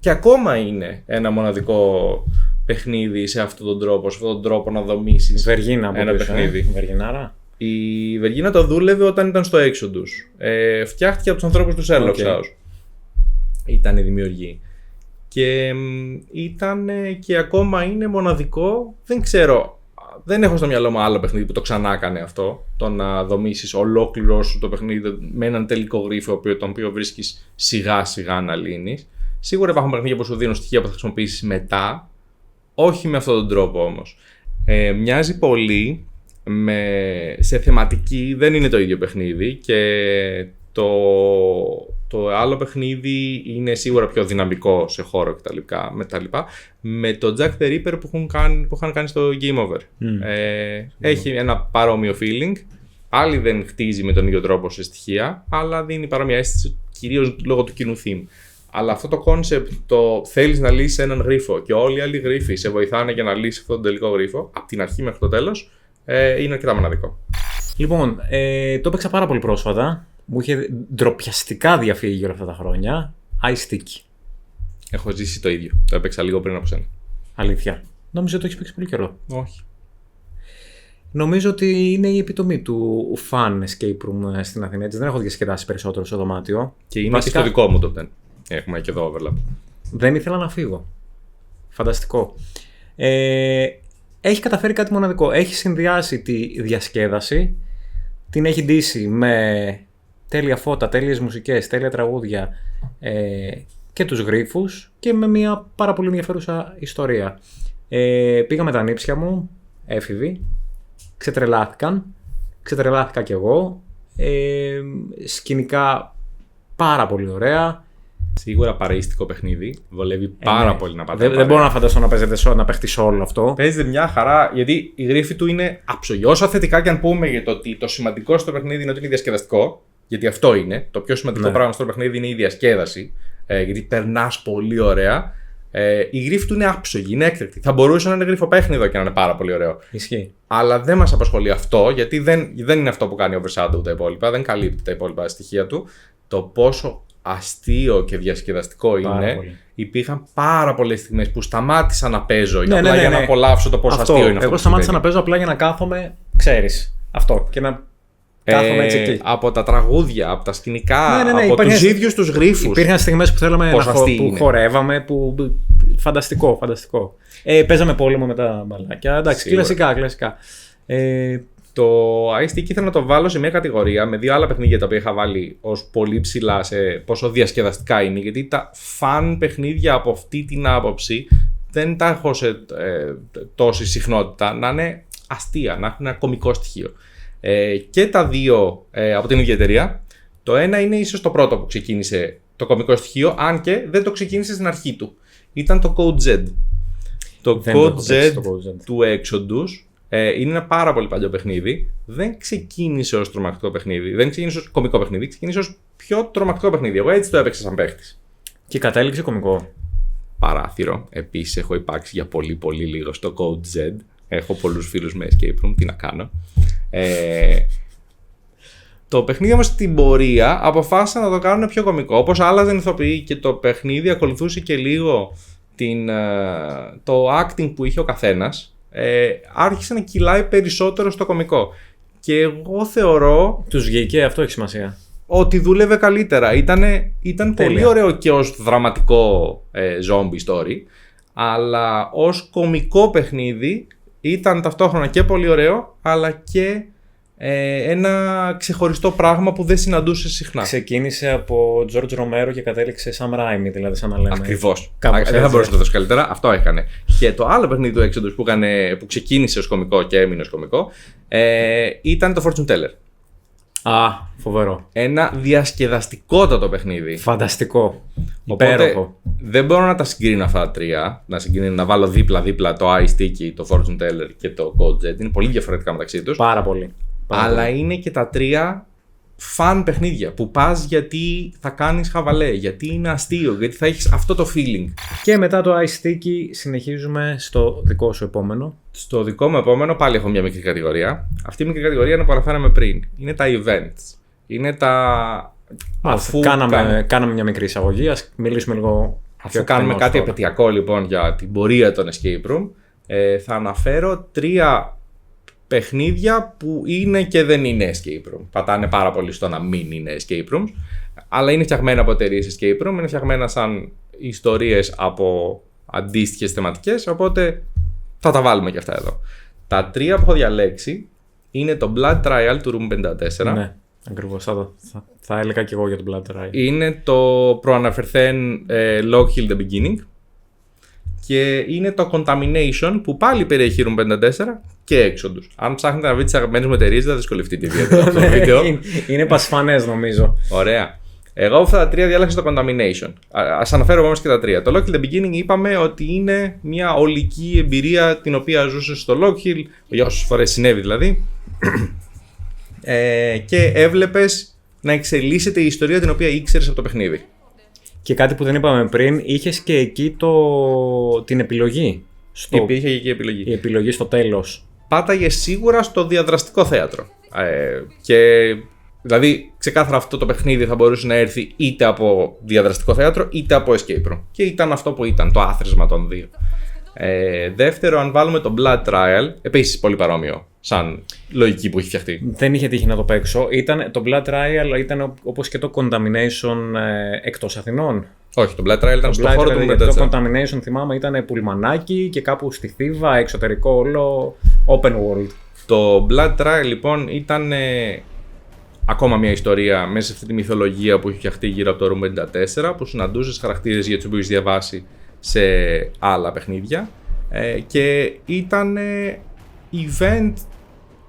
B: και ακόμα είναι ένα μοναδικό παιχνίδι σε αυτόν τον τρόπο, να δομήσεις ένα παιχνίδι.
A: Βεργινάρα.
B: Η Βεργίνα το δούλευε όταν ήταν στο Exodus. Φτιάχτηκε από τους ανθρώπους του Sherlock House. Ήταν η δημιουργή. Και ήταν και ακόμα είναι μοναδικό, δεν ξέρω, δεν έχω στο μυαλό μου άλλο παιχνίδι που το ξανά έκανε αυτό, το να δομήσεις ολόκληρο σου το παιχνίδι με έναν τελικό γρίφο τον οποίο βρίσκεις σιγά σιγά να λύνεις. Σίγουρα υπάρχουν παιχνίδια που σου δίνουν στοιχεία που θα χρησιμοποιήσεις μετά, όχι με αυτόν τον τρόπο όμως. Μοιάζει πολύ σε θεματική, δεν είναι το ίδιο παιχνίδι και το άλλο παιχνίδι είναι σίγουρα πιο δυναμικό σε χώρο κτλ. Με το Jack the Ripper που είχαν κάνει στο Game Over. Έχει ένα παρόμοιο feeling. Πάλι δεν χτίζει με τον ίδιο τρόπο σε στοιχεία, αλλά δίνει παρόμοια αίσθηση κυρίως λόγω του κοινού theme. Αλλά αυτό το concept, το θέλεις να λύσεις έναν γρίφο και όλοι οι άλλοι γρίφοι σε βοηθάνε για να λύσεις αυτόν τον τελικό γρίφο, από την αρχή μέχρι το τέλος, είναι αρκετά μοναδικό.
A: Λοιπόν, το έπαιξα πάρα πολύ πρόσφατα. Μου είχε ντροπιαστικά διαφύγει όλα αυτά τα χρόνια. Ice Sticky.
B: Έχω ζήσει το ίδιο. Το έπαιξα λίγο πριν από σένα.
A: Αλήθεια. Νόμιζα ότι το έχεις παίξει πολύ καιρό.
B: Όχι.
A: Νομίζω ότι είναι η επιτομή του fun escape room στην Αθήνα. Έτσι, δεν έχω διασκεδάσει περισσότερο στο δωμάτιο.
B: Και είναι βασικά... στο δικό μου το 10. Έχουμε και εδώ overlap.
A: Δεν ήθελα να φύγω. Φανταστικό. Έχει καταφέρει κάτι μοναδικό. Έχει συνδυάσει τη διασκέδαση. Την έχει ντύσει με τέλεια φώτα, τέλειες μουσικές, τέλεια τραγούδια και τους γρίφους και με μια πάρα πολύ ενδιαφέρουσα ιστορία. Πήγα με τα νύψια μου, έφηβοι, ξετρελάθηκα κι εγώ, σκηνικά πάρα πολύ ωραία.
B: Σίγουρα παρεΐστικο παιχνίδι, βολεύει πάρα πολύ να πάτε.
A: Δεν μπορώ να φανταστώ να παίχτει όλο αυτό.
B: Παίζεται μια χαρά, γιατί η γρίφη του είναι άψογη. Όσο θετικά και αν πούμε για το ότι το σημαντικό στο παιχνίδι είναι ότι είναι διασκεδαστικό, γιατί αυτό είναι. Το πιο σημαντικό πράγμα στο παιχνίδι είναι η διασκέδαση, γιατί περνάς πολύ ωραία. Η γρίφη του είναι άψογη, είναι έκτακτη. Θα μπορούσε να είναι γρίφο-παίχνιδο και να είναι πάρα πολύ ωραίο.
A: Ισχύει.
B: Αλλά δεν μας απασχολεί αυτό, γιατί δεν είναι αυτό που κάνει Overshadow τα υπόλοιπα, δεν καλύπτει τα υπόλοιπα στοιχεία του. Το πόσο αστείο και διασκεδαστικό είναι. Πολύ. Υπήρχαν πάρα πολλές στιγμές που σταμάτησα να παίζω για να απολαύσω το πόσο αστείο είναι αυτό.
A: Εγώ σταμάτησα να παίζω απλά για να κάθομαι, ξέρεις. Αυτό. Και να κάθομαι έτσι εκεί.
B: Από τα τραγούδια, από τα σκηνικά, από τους ίδιους τους γρίφους.
A: Υπήρχαν στιγμές που θέλαμε που χορεύαμε. Φανταστικό. Παίζαμε πόλεμο με τα μπαλάκια. Εντάξει, κλασικά.
B: Το Ice Sticky ήθελα να το βάλω σε μια κατηγορία με δύο άλλα παιχνίδια τα οποία είχα βάλει ως πολύ ψηλά σε πόσο διασκεδαστικά είναι. Γιατί τα φαν παιχνίδια από αυτή την άποψη δεν τα έχω σε τόση συχνότητα. Να είναι αστεία, να έχουν ένα κωμικό στοιχείο. Και τα δύο από την ίδια εταιρεία. Το ένα είναι ίσως το πρώτο που ξεκίνησε το κωμικό στοιχείο, αν και δεν το ξεκίνησε στην αρχή του. Ήταν το Code Z. Το Code Z του Exodus. Είναι ένα πάρα πολύ παλιό παιχνίδι. Δεν ξεκίνησε ως τρομακτικό παιχνίδι. Δεν ξεκίνησε ως κωμικό παιχνίδι. Ξεκίνησε ως πιο τρομακτικό παιχνίδι. Εγώ έτσι το έπαιξα σαν παίχτης.
A: Και κατέληξε κωμικό.
B: Παράθυρο. Επίσης έχω υπάρξει για πολύ πολύ λίγο στο Code Z. Έχω πολλούς φίλους με escape room. Τι να κάνω. Το παιχνίδι όμως στην πορεία αποφάσισαν να το κάνουν πιο κωμικό. Όπως άλλαζαν ηθοποιοί και το παιχνίδι ακολουθούσε και λίγο το acting που είχε ο καθένας. Άρχισε να κυλάει περισσότερο στο κωμικό. Και εγώ θεωρώ.
A: Τους βγήκε, αυτό έχει σημασία.
B: Ότι δούλευε καλύτερα. Ήταν πολύ ωραίο και ως δραματικό zombie story. Αλλά ως κωμικό παιχνίδι ήταν ταυτόχρονα και πολύ ωραίο, αλλά και ένα ξεχωριστό πράγμα που δεν συναντούσε συχνά. Ξεκίνησε από George Romero και κατέληξε Sam Raimi, δηλαδή σαν να λέμε. Ακριβώς. Δεν θα μπορούσε να το δώσει καλύτερα. Αυτό έκανε. Και το άλλο παιχνίδι του Exodus που ξεκίνησε ως κωμικό και έμεινε ως κωμικό ήταν το Fortune Teller.
A: Φοβερό.
B: Ένα διασκεδαστικότατο παιχνίδι.
A: Φανταστικό.
B: Οπότε
A: Υπέροχο.
B: δεν μπορώ να τα συγκρίνω αυτά τα τρία. Να βάλω δίπλα-δίπλα το Ice Sticky, το Fortune Teller και το Code Jet. Είναι πολύ διαφορετικά μεταξύ τους.
A: Πάρα πολύ.
B: Αλλά είναι και τα τρία φαν παιχνίδια που πας γιατί θα κάνεις χαβαλέ, γιατί είναι αστείο, γιατί θα έχεις αυτό το feeling.
A: Και μετά το Ice Sticky συνεχίζουμε στο δικό σου επόμενο.
B: Στο δικό μου επόμενο πάλι έχω μια μικρή κατηγορία. Αυτή η μικρή κατηγορία είναι που αναφέραμε πριν. Είναι τα events. Είναι τα...
A: Κάναμε μια μικρή εισαγωγή, ας μιλήσουμε λίγο.
B: Αφού κάνουμε κάτι επαιτειακό λοιπόν για την πορεία των escape room, θα αναφέρω τρία παιχνίδια που είναι και δεν είναι escape room. Πατάνε πάρα πολύ στο να μην είναι escape rooms, αλλά είναι φτιαγμένα από εταιρείες escape room, είναι φτιαγμένα σαν ιστορίες από αντίστοιχες θεματικές, οπότε θα τα βάλουμε και αυτά εδώ. Τα τρία που έχω διαλέξει είναι το Blood Trial του Room 54.
A: Ναι, ακριβώς. Θα έλεγα και εγώ για το Blood Trial.
B: Είναι το προαναφερθέν Log Hill The Beginning. Και είναι το Contamination που πάλι περιέχει Room 54 και Exodus. Αν ψάχνετε να βρείτε τις αγαπημένες μου εταιρείες, δεν θα δυσκολευτείτε ιδιαίτερα αυτό το βίντεο.
A: Είναι πασφανές νομίζω.
B: Ωραία. Εγώ από αυτά τα τρία διάλεξα το Contamination. Ας αναφέρω όμως και τα τρία. Το Log Hill The Beginning είπαμε ότι είναι μια ολική εμπειρία την οποία ζούσε στο Log Hill, για όσες φορές συνέβη δηλαδή. Και έβλεπες να εξελίσσεται η ιστορία την οποία ήξερες από το παιχνίδι.
A: Και κάτι που δεν είπαμε πριν, είχες και εκεί την επιλογή.
B: Υπήρχε και εκεί η επιλογή.
A: Η επιλογή στο τέλος.
B: Πάταγε σίγουρα στο διαδραστικό θέατρο. Και δηλαδή ξεκάθαρα αυτό το παιχνίδι θα μπορούσε να έρθει είτε από διαδραστικό θέατρο είτε από escape room. Και ήταν αυτό που ήταν, το άθροισμα των δύο. Δεύτερο, αν βάλουμε το Blood Trial, επίσης πολύ παρόμοιο σαν λογική που έχει φτιαχτεί.
A: Δεν είχε τύχει να το παίξω. Το Blood Trial ήταν όπως και το Contamination εκτός Αθηνών.
B: Όχι, το Blood Trial ήταν στο χώρο του Room 54.
A: Το Contamination θυμάμαι ήταν πουλμανάκι και κάπου στη Θήβα, εξωτερικό όλο, open world.
B: Το Blood Trial λοιπόν ήταν ακόμα μια ιστορία μέσα σε αυτή τη μυθολογία που έχει φτιαχτεί γύρω από το Room 54, που συναντούσες χαρακτήρες για τους οποίους διαβάσει σε άλλα παιχνίδια και ήταν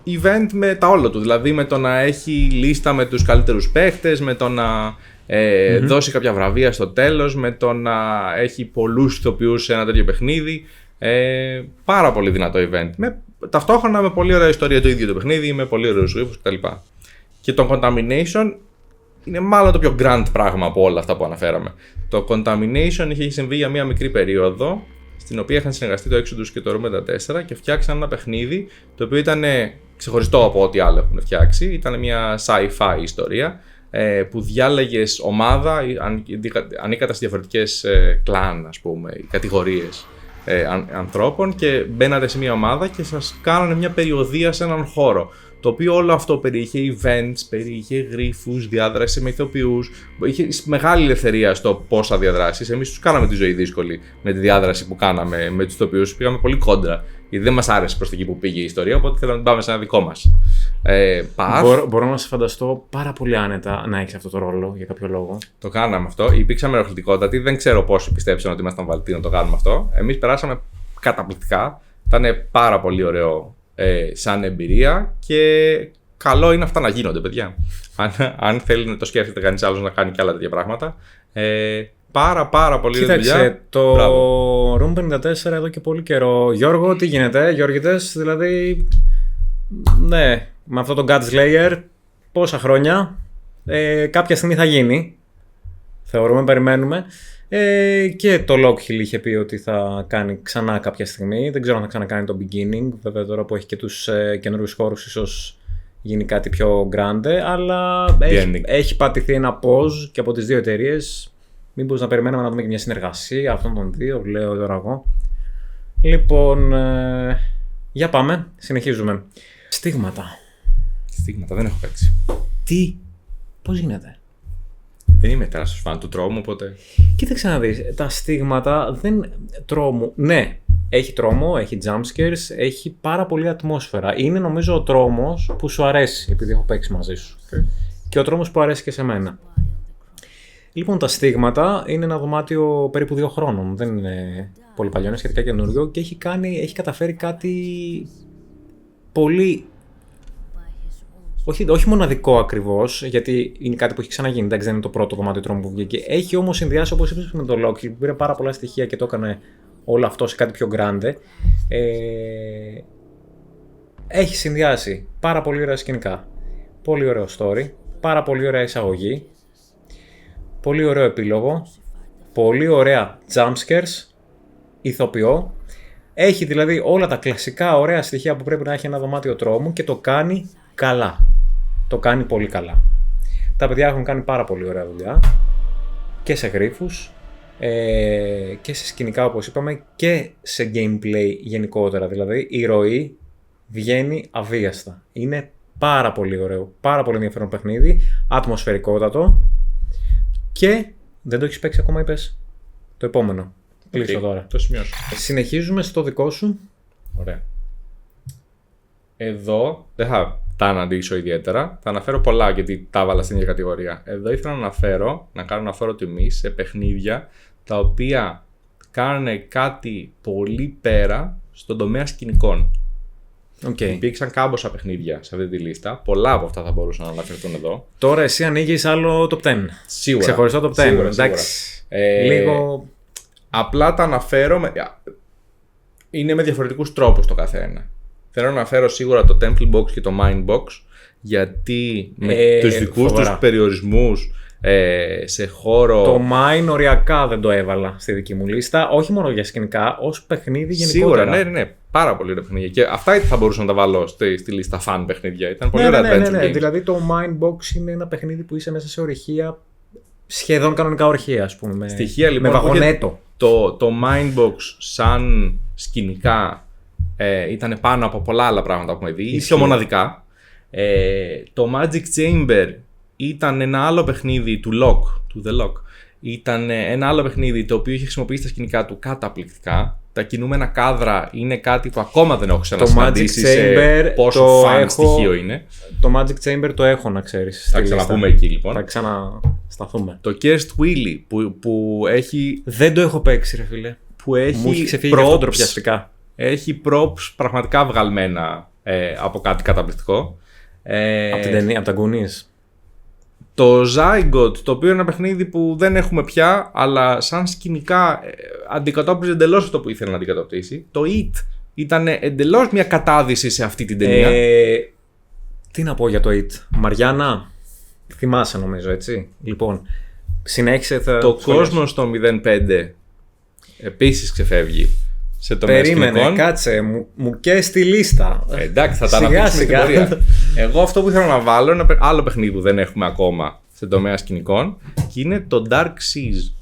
B: event με τα όλα του, δηλαδή με το να έχει λίστα με τους καλύτερους παίχτες, με το να δώσει κάποια βραβεία στο τέλος, με το να έχει πολλούς ηθοποιούς σε ένα τέτοιο παιχνίδι. Πάρα πολύ δυνατό event. Ταυτόχρονα με πολύ ωραία ιστορία το ίδιο το παιχνίδι, με πολύ ωραίους γρίφους κτλ. Και το Contamination είναι μάλλον το πιο grand πράγμα από όλα αυτά που αναφέραμε. Το Contamination είχε συμβεί για μια μικρή περίοδο, στην οποία είχαν συνεργαστεί το Exodus και το Room 54 και φτιάξαν ένα παιχνίδι το οποίο ήταν ξεχωριστό από ό,τι άλλο έχουν φτιάξει. Ήταν μια sci-fi ιστορία που διάλεγες ομάδα, ανήκατε σε διαφορετικές κλάν, ας πούμε, κατηγορίες ανθρώπων και μπαίνατε σε μια ομάδα και σας κάνανε μια περιοδεία σε έναν χώρο. Το οποίο όλο αυτό περιείχε events, περιείχε γρίφους, διάδραση με ηθοποιούς. Είχε μεγάλη ελευθερία στο πώς θα διαδράσεις. Εμείς τους κάναμε τη ζωή δύσκολη με τη διάδραση που κάναμε με τους ηθοποιούς. Πήγαμε πολύ κόντρα. Γιατί δεν μας άρεσε προς τα εκεί που πήγε η ιστορία, οπότε θέλαμε να την πάμε σε ένα δικό μας.
A: Μπορώ να σε φανταστώ πάρα πολύ άνετα να έχεις αυτό το ρόλο για κάποιο λόγο.
B: Το κάναμε αυτό. Υπήρξαμε ενοχλητικότατοι. Δεν ξέρω πόσοι πιστέψαν ότι ήμασταν βαλτοί να το κάνουμε αυτό. Εμείς περάσαμε καταπληκτικά. Ήταν πάρα πολύ ωραίο σαν εμπειρία και καλό είναι αυτά να γίνονται, παιδιά. Αν θέλει να το σκέφτεται κανείς άλλος να κάνει και άλλα τέτοια πράγματα. Πάρα πολύ δουλειά.
A: Κοίταξε, το Room 54 εδώ και πολύ καιρό. Γιώργο, τι γίνεται, Γιώργητες, δηλαδή, ναι, με αυτό το God Slayer, πόσα χρόνια, κάποια στιγμή θα γίνει, θεωρούμε, περιμένουμε. Και το Lockhill είχε πει ότι θα κάνει ξανά κάποια στιγμή. Δεν ξέρω αν θα ξανακάνει το Beginning. Βέβαια τώρα που έχει και τους καινούριους χώρους ίσως γίνει κάτι πιο grande. Αλλά έχει πατηθεί ένα pause και από τις δύο εταιρείες. Μήπως να περιμένουμε να δούμε και μια συνεργασία αυτών των δύο, λέω τώρα εγώ. Λοιπόν, για πάμε, συνεχίζουμε. Στίγματα,
B: δεν έχω παίξει.
A: Πώς γίνεται?
B: Δεν είμαι τεράστιος φαν του τρόμου, οπότε.
A: Κοίταξε να δεις, τα στίγματα δεν τρόμου. Ναι, έχει τρόμο, έχει jumpscares, έχει πάρα πολύ ατμόσφαιρα. Είναι νομίζω ο τρόμος που σου αρέσει, επειδή έχω παίξει μαζί σου. Okay. Και ο τρόμος που αρέσει και σε μένα. Λοιπόν, τα στίγματα είναι ένα δωμάτιο περίπου 2 χρόνων. Δεν είναι πολύ παλιό, είναι σχετικά καινούριο και έχει καταφέρει κάτι πολύ όχι μοναδικό ακριβώς, γιατί είναι κάτι που έχει ξαναγίνει. Εντάξει, δεν είναι το πρώτο δωμάτιο τρόμου που βγήκε. Έχει όμως συνδυάσει, όπως είπες, με το Loki, που πήρε πάρα πολλά στοιχεία και το έκανε όλο αυτό σε κάτι πιο grande. Έχει συνδυάσει πάρα πολύ ωραία σκηνικά. Πολύ ωραίο story. Πάρα πολύ ωραία εισαγωγή. Πολύ ωραίο επίλογο. Πολύ ωραία jumpscares. Ηθοποιό. Έχει δηλαδή όλα τα κλασικά ωραία στοιχεία που πρέπει να έχει ένα δωμάτιο τρόμου και το κάνει καλά. Το κάνει πολύ καλά. Τα παιδιά έχουν κάνει πάρα πολύ ωραία δουλειά. Και σε γρίφους. Και σε σκηνικά, όπως είπαμε, και σε gameplay γενικότερα. Δηλαδή η ροή βγαίνει αβίαστα. Είναι πάρα πολύ ωραίο. Πάρα πολύ ενδιαφέρον παιχνίδι. Ατμοσφαιρικότατο. Και δεν το έχεις παίξει ακόμα, είπες? Το επόμενο. Κλείσω τώρα.
B: Το σημειώσω.
A: Συνεχίζουμε στο δικό σου.
B: Ωραία. Εδώ δεν θα τα αναδείξω ιδιαίτερα. Θα αναφέρω πολλά γιατί τα έβαλα στην ίδια κατηγορία. Εδώ ήθελα να κάνω αναφέρω τιμή σε παιχνίδια τα οποία κάνουν κάτι πολύ πέρα στον τομέα σκηνικών.
A: Okay.
B: Υπήρξαν κάμποσα παιχνίδια σε αυτή τη λίστα. Πολλά από αυτά θα μπορούσαν να αναφερθούν εδώ.
A: Τώρα εσύ ανοίγεις άλλο top 10.
B: Σίγουρα.
A: Ξεχωριστό top 10.
B: Σίγουρα.
A: Λίγο.
B: Απλά τα αναφέρω. Είναι με διαφορετικούς τρόπους το καθένα. Θέλω να αναφέρω σίγουρα το Temple Box και το Mind Box, γιατί με τους δικούς τους περιορισμούς σε χώρο.
A: Το Mine οριακά δεν το έβαλα στη δική μου λίστα. Όχι μόνο για σκηνικά, ως παιχνίδι γενικότερα.
B: Σίγουρα, ναι. Πάρα πολύ ωραία παιχνίδια. Και αυτά θα μπορούσα να τα βάλω στη λίστα fan παιχνίδια. Ήταν πολύ ωραία adventure games.
A: Δηλαδή το Mind Box είναι ένα παιχνίδι που είσαι μέσα σε ορυχεία. Σχεδόν κανονικά ορυχεία, ας πούμε.
B: Στοιχεία λοιπόν.
A: Με βαγονέτο.
B: Το Mind Box σαν σκηνικά ήταν πάνω από πολλά άλλα πράγματα που έχουμε δει. Ή πιο μοναδικά. Το Magic Chamber ήταν ένα άλλο παιχνίδι του The Lock. Ήταν ένα άλλο παιχνίδι το οποίο είχε χρησιμοποιήσει τα σκηνικά του καταπληκτικά. Τα κινούμενα κάδρα είναι κάτι που ακόμα δεν έχω ξανασυναντήσει σε πόσο φαν στοιχείο είναι.
A: Το Magic Chamber το έχω, να ξέρεις.
B: Θα ξαναπούμε εκεί λοιπόν.
A: Θα ξανασταθούμε.
B: Το Cursed Willy που έχει...
A: Δεν το έχω παίξει ρε φίλε.
B: Που έχει
A: μου έχει ξεφύγει αυτό ντροπιαστικά.
B: Έχει props πραγματικά βγαλμένα από κάτι καταπληκτικό.
A: Από την ταινία, από τα Goonies.
B: Το Zygote, το οποίο είναι ένα παιχνίδι που δεν έχουμε πια, αλλά σαν σκηνικά αντικατόπτριζε εντελώς αυτό που ήθελε να αντικατοπτρίσει. Το It ήταν εντελώς μια κατάδυση σε αυτή την ταινία.
A: Τι να πω για το It. Μαριάννα, θυμάσαι νομίζω, έτσι. Λοιπόν, συνέχισε.
B: Το κόσμο στο 05 επίσης ξεφεύγει. Σε το
A: περίμενε, κάτσε, μου και στη λίστα.
B: Εντάξει, θα τα αναπτύξουμε στην πορεία. Εγώ αυτό που ήθελα να βάλω είναι ένα άλλο παιχνίδι που δεν έχουμε ακόμα σε τομέα σκηνικών και είναι το Dark Seas.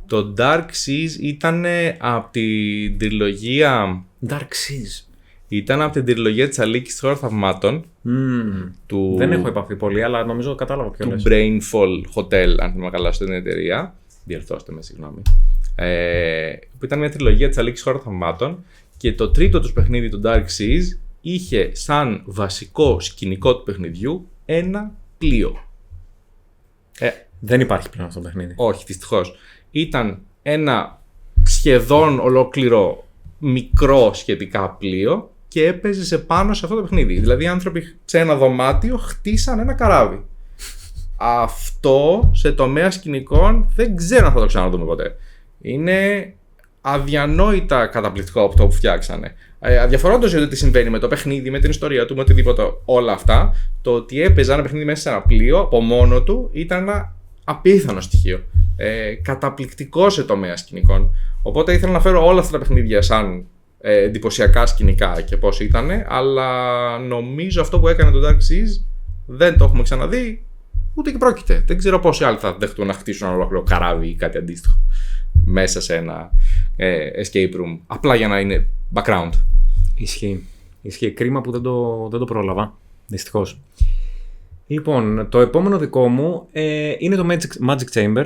B: Το Dark Seas ήταν από την τριλογία.
A: Dark Seas.
B: Ήταν από την τριλογία της Αλίκης της Χώρας Θαυμάτων.
A: Δεν έχω επαφή πολύ, αλλά νομίζω κατάλαβα ποιο λες.
B: Του Brainfall Hotel, αν θυμάμαι καλά, στην εταιρεία. Διορθώστε με, συγγνώμη. Που ήταν μια τριλογία της Αλίκης Χώρας Θαυμάτων. Και το τρίτο τους παιχνίδι, το Dark Seas, είχε σαν βασικό σκηνικό του παιχνιδιού ένα πλοίο.
A: Δεν υπάρχει πλέον αυτό το παιχνίδι.
B: Όχι, δυστυχώς. Ήταν ένα σχεδόν ολόκληρο μικρό σχετικά πλοίο και έπαιζε πάνω σε αυτό το παιχνίδι. Δηλαδή οι άνθρωποι σε ένα δωμάτιο χτίσαν ένα καράβι. Αυτό σε τομέα σκηνικών δεν ξέρω αν θα το ξαναδούμε ποτέ. Είναι αδιανόητα καταπληκτικό από το που φτιάξανε. Αδιαφορώντας για το τι συμβαίνει με το παιχνίδι, με την ιστορία του, με οτιδήποτε, όλα αυτά, το ότι έπαιζε ένα παιχνίδι μέσα σε ένα πλοίο από μόνο του ήταν ένα απίθανο στοιχείο. Καταπληκτικό σε τομέα σκηνικών. Οπότε ήθελα να φέρω όλα αυτά τα παιχνίδια σαν εντυπωσιακά σκηνικά και πώς ήτανε, αλλά νομίζω αυτό που έκανε το Dark Seas δεν το έχουμε ξαναδεί, ούτε και πρόκειται. Δεν ξέρω πόσοι άλλοι θα δεχτούν να χτίσουν ένα ολόκληρο καράβι ή κάτι αντίστοιχο μέσα σε ένα escape room, απλά για να είναι background.
A: Ισχύει. Κρίμα που δεν το πρόλαβα, δυστυχώς. Λοιπόν, το επόμενο δικό μου είναι το Magic Chamber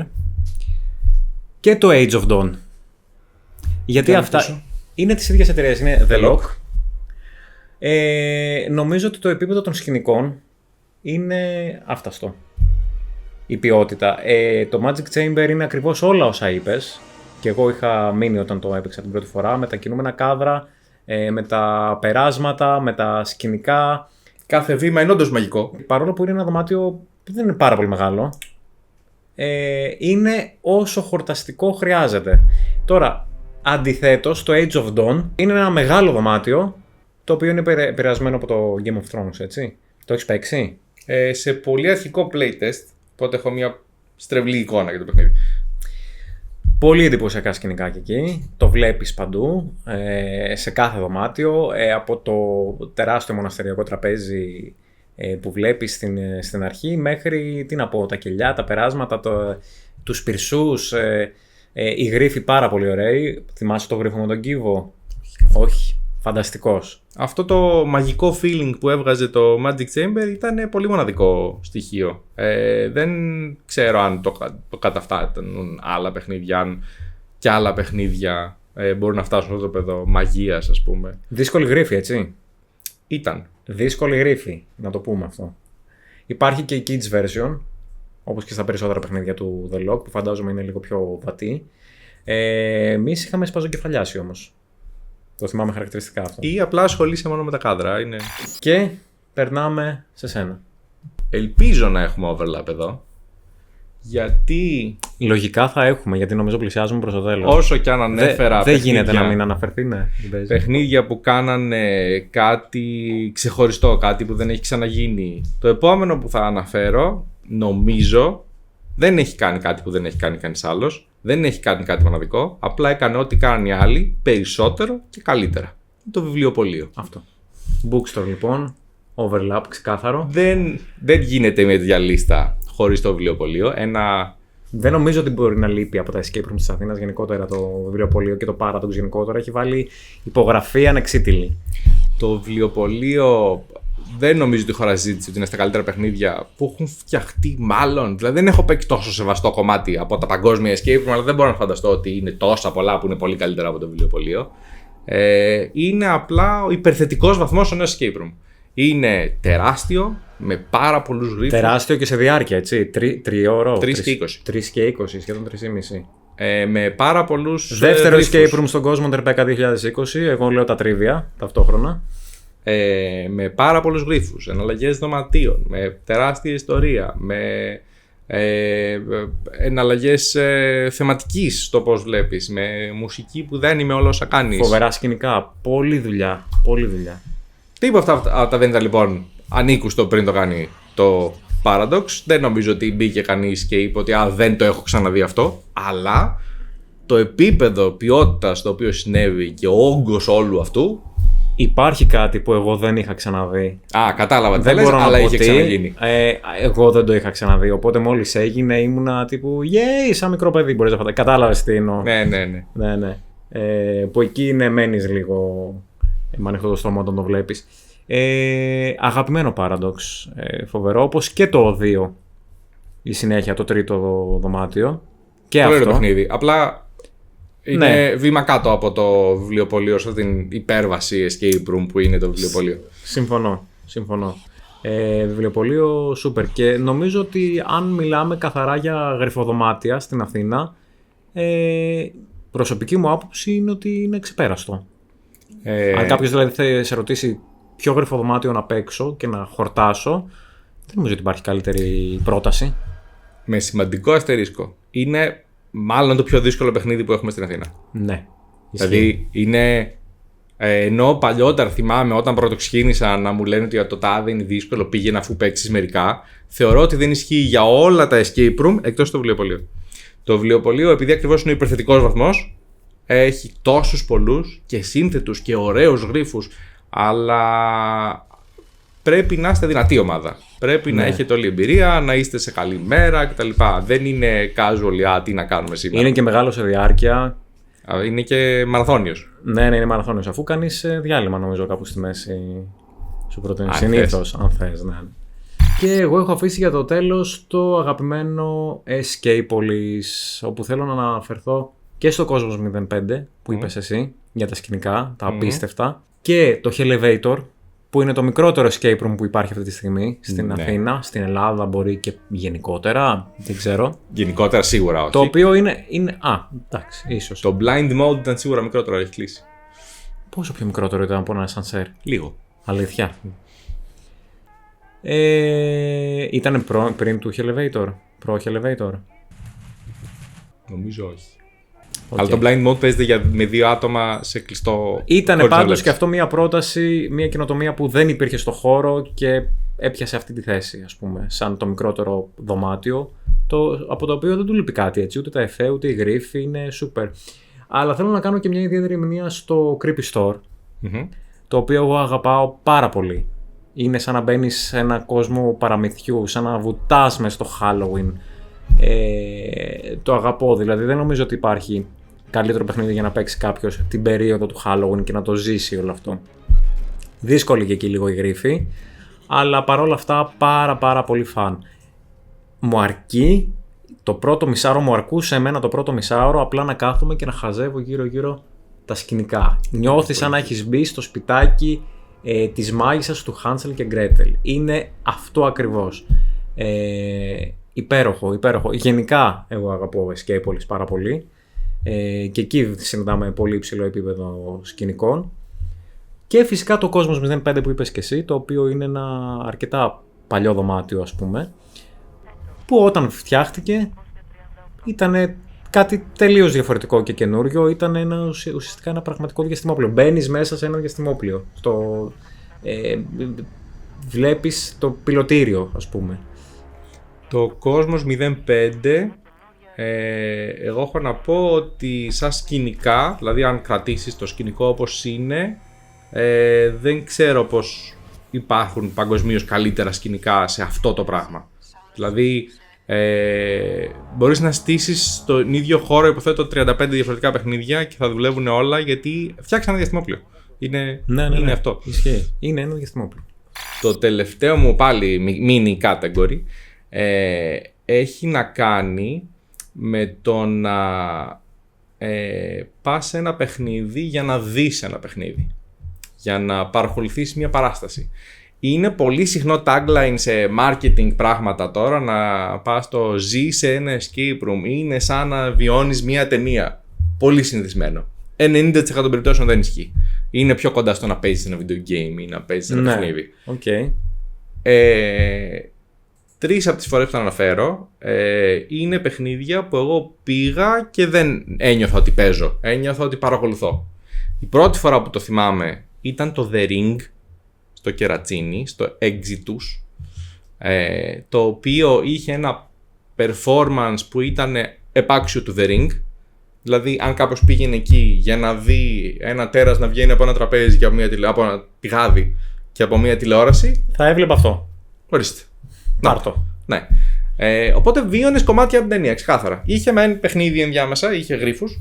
A: και το Age of Dawn. Γιατί αυτά είναι της ίδιας εταιρείας, είναι The Lock. Νομίζω ότι το επίπεδο των σκηνικών είναι άφταστο. Η ποιότητα. Το Magic Chamber είναι ακριβώς όλα όσα είπες. Και εγώ είχα μείνει όταν το έπαιξα την πρώτη φορά, με τα κινούμενα κάδρα, με τα περάσματα, με τα σκηνικά.
B: Κάθε βήμα είναι όντως μαγικό.
A: Παρόλο που είναι ένα δωμάτιο που δεν είναι πάρα πολύ μεγάλο, είναι όσο χορταστικό χρειάζεται. Τώρα, αντιθέτως, το Age of Dawn είναι ένα μεγάλο δωμάτιο, το οποίο είναι επηρεασμένο από το Game of Thrones, έτσι. Το έχεις παίξει?
B: Σε πολύ αρχικό playtest, οπότε έχω μια στρεβλή εικόνα για το παιχνίδι.
A: Πολύ εντυπωσιακά σκηνικά και εκεί. Το βλέπεις παντού, σε κάθε δωμάτιο. Από το τεράστιο μοναστεριακό τραπέζι που βλέπεις στην αρχή, μέχρι, τι να πω, τα κελιά, τα περάσματα, τους πυρσούς, οι γρίφοι πάρα πολύ ωραίοι. Θυμάσαι το γρίφο με τον κύβο? Όχι. Φανταστικός.
B: Αυτό το μαγικό feeling που έβγαζε το Magic Chamber ήταν πολύ μοναδικό στοιχείο. Δεν ξέρω αν το καταφτάνουν άλλα παιχνίδια, αν και άλλα παιχνίδια μπορούν να φτάσουν στο επίπεδο μαγείας, ας πούμε.
A: Δύσκολη γρίφη, έτσι.
B: Ήταν.
A: Δύσκολη γρίφη, να το πούμε αυτό. Υπάρχει και η Kids version, όπως και στα περισσότερα παιχνίδια του The Lock, που φαντάζομαι είναι λίγο πιο βατή. Εμείς είχαμε σπαζοκεφαλιάσει όμως. Το θυμάμαι χαρακτηριστικά αυτό.
B: Ή απλά ασχολείσαι μόνο με τα κάδρα. Είναι...
A: Και περνάμε σε σένα.
B: Ελπίζω να έχουμε overlap εδώ. Γιατί...
A: Λογικά θα έχουμε, γιατί νομίζω πλησιάζουμε προς το τέλος.
B: Όσο κι αν ανέφερα
A: δεν γίνεται να μην αναφερθεί, ναι.
B: Παιχνίδια που κάνανε κάτι ξεχωριστό, κάτι που δεν έχει ξαναγίνει. Το επόμενο που θα αναφέρω, νομίζω, δεν έχει κάνει κάτι που δεν έχει κάνει κανείς άλλος. Δεν έχει κάνει κάτι μοναδικό. Απλά έκανε ό,τι κάνουν οι άλλοι περισσότερο και καλύτερα. Το βιβλιοπωλείο.
A: Αυτό. Bookstore λοιπόν. Overlap, ξεκάθαρο.
B: Δεν γίνεται μια τέτοια λίστα χωρίς το βιβλιοπωλείο.
A: Δεν νομίζω ότι μπορεί να λείπει από τα escape rooms της Αθήνας γενικότερα το βιβλιοπωλείο και το Paradox γενικότερα. Έχει βάλει υπογραφή ανεξίτηλη.
B: Το βιβλιοπωλείο δεν νομίζω ότι χώρα ζήτηση ότι είναι στα καλύτερα παιχνίδια που έχουν φτιαχτεί, μάλλον. Δηλαδή δεν έχω παίξει τόσο σεβαστό κομμάτι από τα παγκόσμια escape room, αλλά δεν μπορώ να φανταστώ ότι είναι τόσα πολλά που είναι πολύ καλύτερα από το βιβλιοπωλείο. Είναι απλά ο υπερθετικός βαθμός στο νέο escape room. Είναι τεράστιο, με πάρα πολλούς γρίφους. Τεράστιο
A: και σε διάρκεια, έτσι. 3 ώρες.
B: 3 και 20.
A: 3 και 20, σχεδόν 3,5.
B: Με πάρα πολλούς.
A: Δεύτερο escape room στον κόσμο, Τερπέκα 2020. Εγώ λέω τα τρίβια ταυτόχρονα.
B: Με πάρα πολλούς γρίφους, εναλλαγές δωματίων, με τεράστια ιστορία, με εναλλαγές θεματικής στο πώς βλέπεις, με μουσική που δεν είμαι όλα όσα κάνεις.
A: Φοβερά σκηνικά, πολλή δουλειά, πολλή δουλειά.
B: Τίποτα αυτά τα δεν ήταν λοιπόν ανήκουστο πριν το κάνει το Paradox. Δεν νομίζω ότι μπήκε κανείς και είπε ότι δεν το έχω ξαναδεί αυτό, αλλά το επίπεδο ποιότητας το οποίο συνέβη και ο όγκος όλου αυτού.
A: Υπάρχει κάτι που εγώ δεν είχα ξαναδεί.
B: Κατάλαβα τι θέλεις, αλλά είχε ξαναγίνει.
A: Εγώ δεν το είχα ξαναδεί, οπότε μόλις έγινε ήμουνα τύπου σαν μικρό παιδί, μπορείς να φανταστείς. Κατάλαβες τι εννοώ.
B: Ναι.
A: Που εκεί μένεις λίγο με ανοιχτό το στόμα όταν το βλέπεις. Αγαπημένο Paradox, φοβερό, όπως και το 2, η συνέχεια, το τρίτο δωμάτιο. Και
B: πολύ
A: αυτό.
B: Ωραίο παιχνίδι, απλά είναι βήμα κάτω από το βιβλιοπωλείο, σε την υπέρβαση escape room που είναι το βιβλιοπωλείο.
A: Συμφωνώ. Βιβλιοπωλείο super, και νομίζω ότι αν μιλάμε καθαρά για γρυφοδωμάτια στην Αθήνα, προσωπική μου άποψη είναι ότι είναι ξεπέραστο. Αν κάποιος δηλαδή θα σε ρωτήσει ποιο γρυφοδωμάτιο να παίξω και να χορτάσω, δεν νομίζω ότι υπάρχει καλύτερη πρόταση.
B: Με σημαντικό αστερίσκο. Είναι μάλλον το πιο δύσκολο παιχνίδι που έχουμε στην Αθήνα.
A: Ναι.
B: Δηλαδή είναι. Ενώ παλιότερα θυμάμαι όταν πρώτο ξεκίνησα να μου λένε ότι το τάδε είναι δύσκολο, πήγαινε αφού παίξεις μερικά. Θεωρώ ότι δεν ισχύει για όλα τα escape room εκτός το βιβλιοπωλείο. Το βιβλιοπωλείο, επειδή ακριβώς είναι ο υπερθετικός βαθμός, έχει τόσους πολλούς και σύνθετους και ωραίους γρίφους, αλλά πρέπει να είστε δυνατή ομάδα. Πρέπει να έχετε όλη εμπειρία, να είστε σε καλή μέρα κτλ. Δεν είναι casual, τι να κάνουμε σήμερα.
A: Είναι και μεγάλο σε διάρκεια.
B: Είναι και μαραθώνιος.
A: Ναι, είναι μαραθώνιος. Αφού κάνεις διάλειμμα, νομίζω, κάπου στη μέση σου προτείνει. Συνήθως, αν θες, ναι. Και εγώ έχω αφήσει για το τέλος το αγαπημένο Escapolis, όπου θέλω να αναφερθώ και στο Cosmos 05 που είπες εσύ, για τα σκηνικά, τα απίστευτα, και το Elevator, που είναι το μικρότερο escape room που υπάρχει αυτή τη στιγμή στην Αθήνα, στην Ελλάδα μπορεί και γενικότερα, δεν ξέρω.
B: Γενικότερα σίγουρα όχι.
A: Το οποίο είναι εντάξει, ίσως.
B: Το blind mode ήταν σίγουρα μικρότερο, έχει κλείσει.
A: Πόσο πιο μικρότερο ήταν από ένα Sancerre?
B: Λίγο.
A: Αλήθεια. Ήταν πριν του Elevator. Pro Elevator.
B: Νομίζω όχι. Okay. Αλλά το blind mode παίζεται με 2 άτομα σε κλειστό.
A: Ήτανε πάντως και αυτό μια πρόταση, μια καινοτομία που δεν υπήρχε στο χώρο και έπιασε αυτή τη θέση, ας πούμε, σαν το μικρότερο δωμάτιο, από το οποίο δεν του λείπει κάτι, έτσι, ούτε τα εφέ, ούτε η γρίφη, είναι super. Αλλά θέλω να κάνω και μια ιδιαίτερη ερμηνεία στο Creepy Store, το οποίο εγώ αγαπάω πάρα πολύ. Είναι σαν να μπαίνεις σε ένα κόσμο παραμυθιού, σαν να βουτάς μες στο Halloween. Το αγαπώ, δηλαδή δεν νομίζω ότι υπάρχει καλύτερο παιχνίδι για να παίξει κάποιος την περίοδο του Halloween και να το ζήσει όλο αυτό. Δύσκολη και εκεί λίγο η γρίφη, αλλά παρόλα αυτά πάρα πολύ φαν. Μου αρκεί, το πρώτο μισάωρο μου αρκούσε εμένα το πρώτο μισάωρο απλά να κάθομαι και να χαζεύω γύρω τα σκηνικά. Νιώθεις σαν να έχεις μπει στο σπιτάκι της μάγισσας του Hansel και Gretel. Είναι αυτό ακριβώς. Υπέροχο. Γενικά εγώ αγαπώ Escapepolis πάρα πολύ. Και εκεί συναντάμε πολύ υψηλό επίπεδο σκηνικών. Και φυσικά το Cosmos 05 που είπες και εσύ, το οποίο είναι ένα αρκετά παλιό δωμάτιο, ας πούμε, που όταν φτιάχτηκε ήταν κάτι τελείως διαφορετικό και καινούριο. Ήταν ουσιαστικά ένα πραγματικό διαστημόπλαιο. Μπαίνεις μέσα σε ένα διαστημόπλαιο. Βλέπεις το πιλωτήριο, ας πούμε.
B: Το Cosmos 05, εγώ έχω να πω ότι σαν σκηνικά, δηλαδή αν κρατήσεις το σκηνικό όπως είναι, δεν ξέρω πως υπάρχουν παγκοσμίως καλύτερα σκηνικά σε αυτό το πράγμα. Δηλαδή μπορείς να στήσεις τον ίδιο χώρο, υποθέτω 35 διαφορετικά παιχνίδια και θα δουλεύουν όλα, γιατί φτιάξαν ένα διαστημόπλαιο. Είναι αυτό.
A: Ισχύει. Είναι ένα διαστημόπλαιο.
B: Το τελευταίο μου πάλι mini category έχει να κάνει με το να πας σε ένα παιχνίδι για να δεις ένα παιχνίδι, για να παρακολουθείς μια παράσταση. Είναι πολύ συχνό tagline σε marketing πράγματα τώρα να πας το ζει σε ένα escape room, είναι σαν να βιώνεις μια ταινία. Πολύ συνηθισμένο. 90% των περιπτώσεων δεν ισχύει. Είναι πιο κοντά στο να παίζεις ένα video game ή να παίζεις ένα παιχνίδι.
A: Okay.
B: 3 από τις φορές που θα αναφέρω είναι παιχνίδια που εγώ πήγα και δεν ένιωθα ότι παίζω. Ένιωθα ότι παρακολουθώ. Η πρώτη φορά που το θυμάμαι ήταν το The Ring στο Κερατσίνι, στο Exitus, το οποίο είχε ένα performance που ήταν επάξιο του The Ring. Δηλαδή, αν κάποιος πήγαινε εκεί για να δει ένα τέρας να βγαίνει από ένα τραπέζι και από ένα πηγάδι και από μια τηλεόραση,
A: θα έβλεπα αυτό.
B: Ορίστε.
A: Πάρτο.
B: Ναι. Οπότε βίωνες κομμάτια από την ταινία, ξεκάθαρα. Είχε μεν παιχνίδι ενδιάμεσα, είχε γρίφους,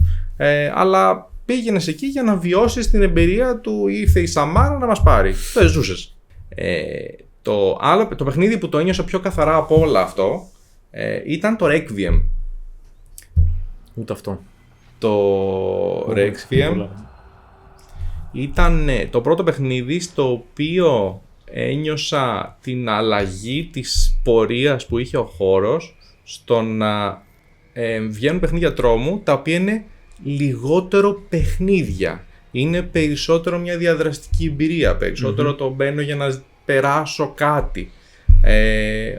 B: αλλά πήγαινες εκεί για να βιώσεις την εμπειρία του. Ήρθε η Σαμάρα να μας πάρει. Δεν ζούσες. Το παιχνίδι που το ένιωσα πιο καθαρά από όλα αυτό ήταν το Requiem.
A: Ούτε αυτό.
B: Το Requiem ήταν το πρώτο παιχνίδι στο οποίο ένιωσα την αλλαγή της πορείας που είχε ο χώρος στο να βγαίνουν παιχνίδια τρόμου τα οποία είναι λιγότερο παιχνίδια. Είναι περισσότερο μια διαδραστική εμπειρία, περισσότερο το μπαίνω για να περάσω κάτι.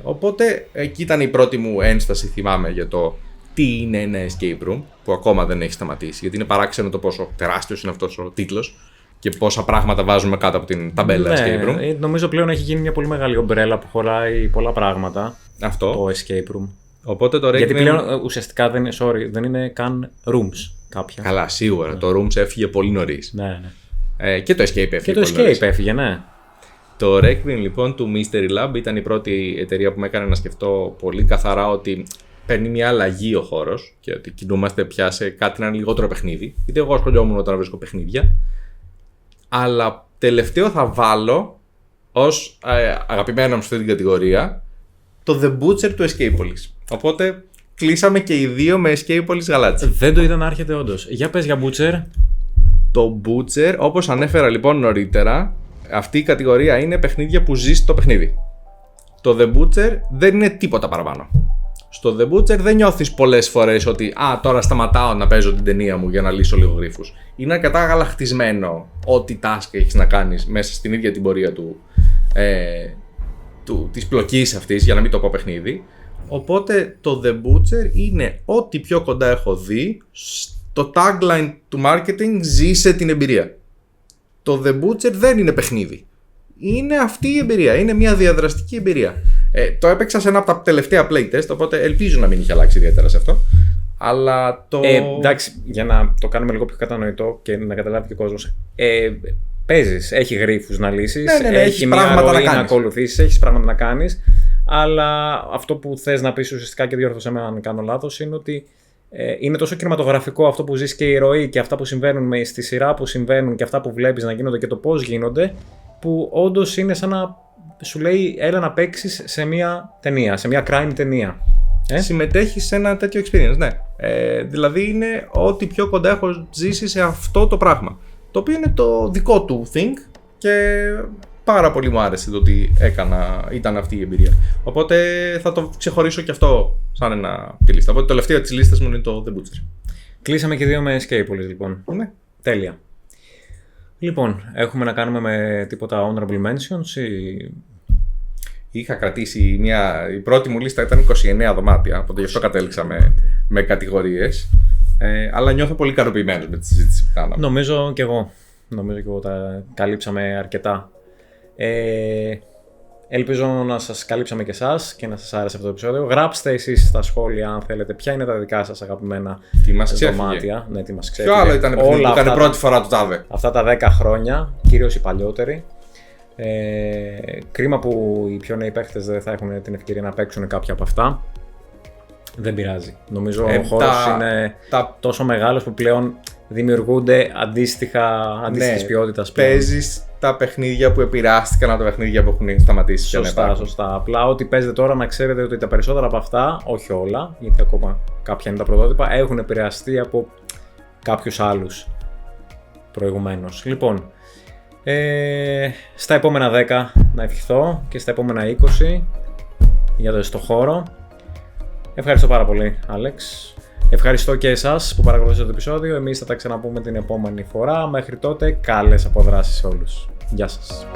B: Οπότε εκεί ήταν η πρώτη μου ένσταση, θυμάμαι, για το τι είναι ένα escape room, που ακόμα δεν έχει σταματήσει, γιατί είναι παράξενο το πόσο τεράστιος είναι αυτός ο τίτλος και πόσα πράγματα βάζουμε κάτω από την ταμπέλα escape room.
A: Νομίζω πλέον έχει γίνει μια πολύ μεγάλη ομπρέλα που χωράει πολλά πράγματα.
B: Αυτό.
A: Το escape room.
B: Οπότε το
A: γιατί πλέον ουσιαστικά δεν είναι καν rooms κάποια.
B: Καλά, σίγουρα. Το rooms έφυγε πολύ νωρίς.
A: Ναι.
B: Και το escape έφυγε.
A: Και το escape έφυγε, ναι.
B: Το Requiem λοιπόν του Mystery Lab ήταν η πρώτη εταιρεία που με έκανε να σκεφτώ πολύ καθαρά ότι παίρνει μια αλλαγή ο χώρος και ότι κινούμαστε πια σε κάτι να είναι λιγότερο παιχνίδι. Γιατί εγώ ασχολιόμουν όταν βρίσκω παιχνίδια. Αλλά τελευταίο θα βάλω ως αγαπημένο μου σε αυτή την κατηγορία το The Butcher του Escapepolis. Οπότε κλείσαμε και οι δύο με Escapepolis γαλάτσι.
A: Δεν το είδα να έρχεται όντως. Για πες για Butcher.
B: Το Butcher, όπως ανέφερα λοιπόν νωρίτερα, αυτή η κατηγορία είναι παιχνίδια που ζεις το παιχνίδι. Το The Butcher δεν είναι τίποτα παραπάνω. Στο The Butcher δεν νιώθεις πολλές φορές ότι τώρα σταματάω να παίζω την ταινία μου για να λύσω λίγο γρίφους. Είναι αρκετά γαλαχτισμένο ό,τι task έχεις να κάνεις μέσα στην ίδια την πορεία της πλοκής αυτής, για να μην το πω παιχνίδι. Οπότε το The Butcher είναι ό,τι πιο κοντά έχω δει στο tagline του marketing, ζήσε την εμπειρία. Το The Butcher δεν είναι παιχνίδι. Είναι αυτή η εμπειρία, είναι μια διαδραστική εμπειρία. Το έπαιξα σε ένα από τα τελευταία playtest, οπότε ελπίζω να μην είχε αλλάξει ιδιαίτερα σε αυτό. Αλλά το...
A: εντάξει, για να το κάνουμε λίγο πιο κατανοητό και να καταλάβει και ο κόσμος. Παίζεις, έχει γρίφους να λύσεις,
B: ναι,
A: έχει μια ροή να ακολουθήσεις, έχεις πράγματα να κάνεις. Αλλά αυτό που θες να πεις ουσιαστικά, και διόρθωσέ με αν κάνω λάθος, είναι ότι είναι τόσο κινηματογραφικό αυτό που ζεις και η ροή και αυτά που συμβαίνουν στη σειρά που συμβαίνουν και αυτά που βλέπεις να γίνονται και το πώς γίνονται, που όντως είναι σαν να σου λέει έλα να παίξεις σε μια ταινία, σε μια crime ταινία.
B: Συμμετέχεις σε ένα τέτοιο experience, ναι. Δηλαδή είναι ό,τι πιο κοντά έχω ζήσει σε αυτό το πράγμα. Το οποίο είναι το δικό του think και πάρα πολύ μου άρεσε το ότι ήταν αυτή η εμπειρία. Οπότε θα το ξεχωρίσω και αυτό σαν ένα τη λίστα. Οπότε το τελευταίο της λίστας μου είναι το The Butcher.
A: Κλείσαμε και 2 με Escape λοιπόν.
B: Ναι.
A: Τέλεια. Λοιπόν, έχουμε να κάνουμε με τίποτα honorable mentions ή...
B: Είχα κρατήσει η πρώτη μου λίστα ήταν 29 δωμάτια, οπότε γι' αυτό κατέληξα με κατηγορίες. Αλλά νιώθω πολύ ικανοποιημένος με τη συζήτηση που κάναμε.
A: Νομίζω και εγώ τα καλύψαμε αρκετά. Ελπίζω να σας καλύψαμε και εσάς και να σας άρεσε αυτό το επεισόδιο. Γράψτε εσείς στα σχόλια αν θέλετε ποια είναι τα δικά σας αγαπημένα δωμάτια. Ναι, τι μας ξέφυγε.
B: Ποιο άλλο ήταν που έκανε πρώτη φορά το τάδε.
A: Αυτά τα 10 χρόνια, κυρίως οι παλιότεροι. Κρίμα που οι πιο νέοι παίχτες δεν θα έχουν την ευκαιρία να παίξουν κάποια από αυτά. Δεν πειράζει. Νομίζω ο χώρος είναι τόσο μεγάλος που πλέον δημιουργούνται αντίστοιχης ποιότητας.
B: Παίζεις τα παιχνίδια που επηρεάστηκαν από τα παιχνίδια που έχουν σταματήσει.
A: Σωστά. Απλά ό,τι παίζετε τώρα να ξέρετε ότι τα περισσότερα από αυτά, όχι όλα, γιατί ακόμα κάποια είναι τα πρωτότυπα, έχουν επηρεαστεί από κάποιους άλλους προηγουμένως. Λοιπόν, στα επόμενα 10 να ευχηθώ και στα επόμενα 20 για το στο χώρο. Ευχαριστώ πάρα πολύ, Άλεξ. Ευχαριστώ και εσάς που παρακολουθήσατε το επεισόδιο. Εμείς θα τα ξαναπούμε την επόμενη φορά. Μέχρι τότε, καλές αποδράσεις σε όλους. Γεια σας.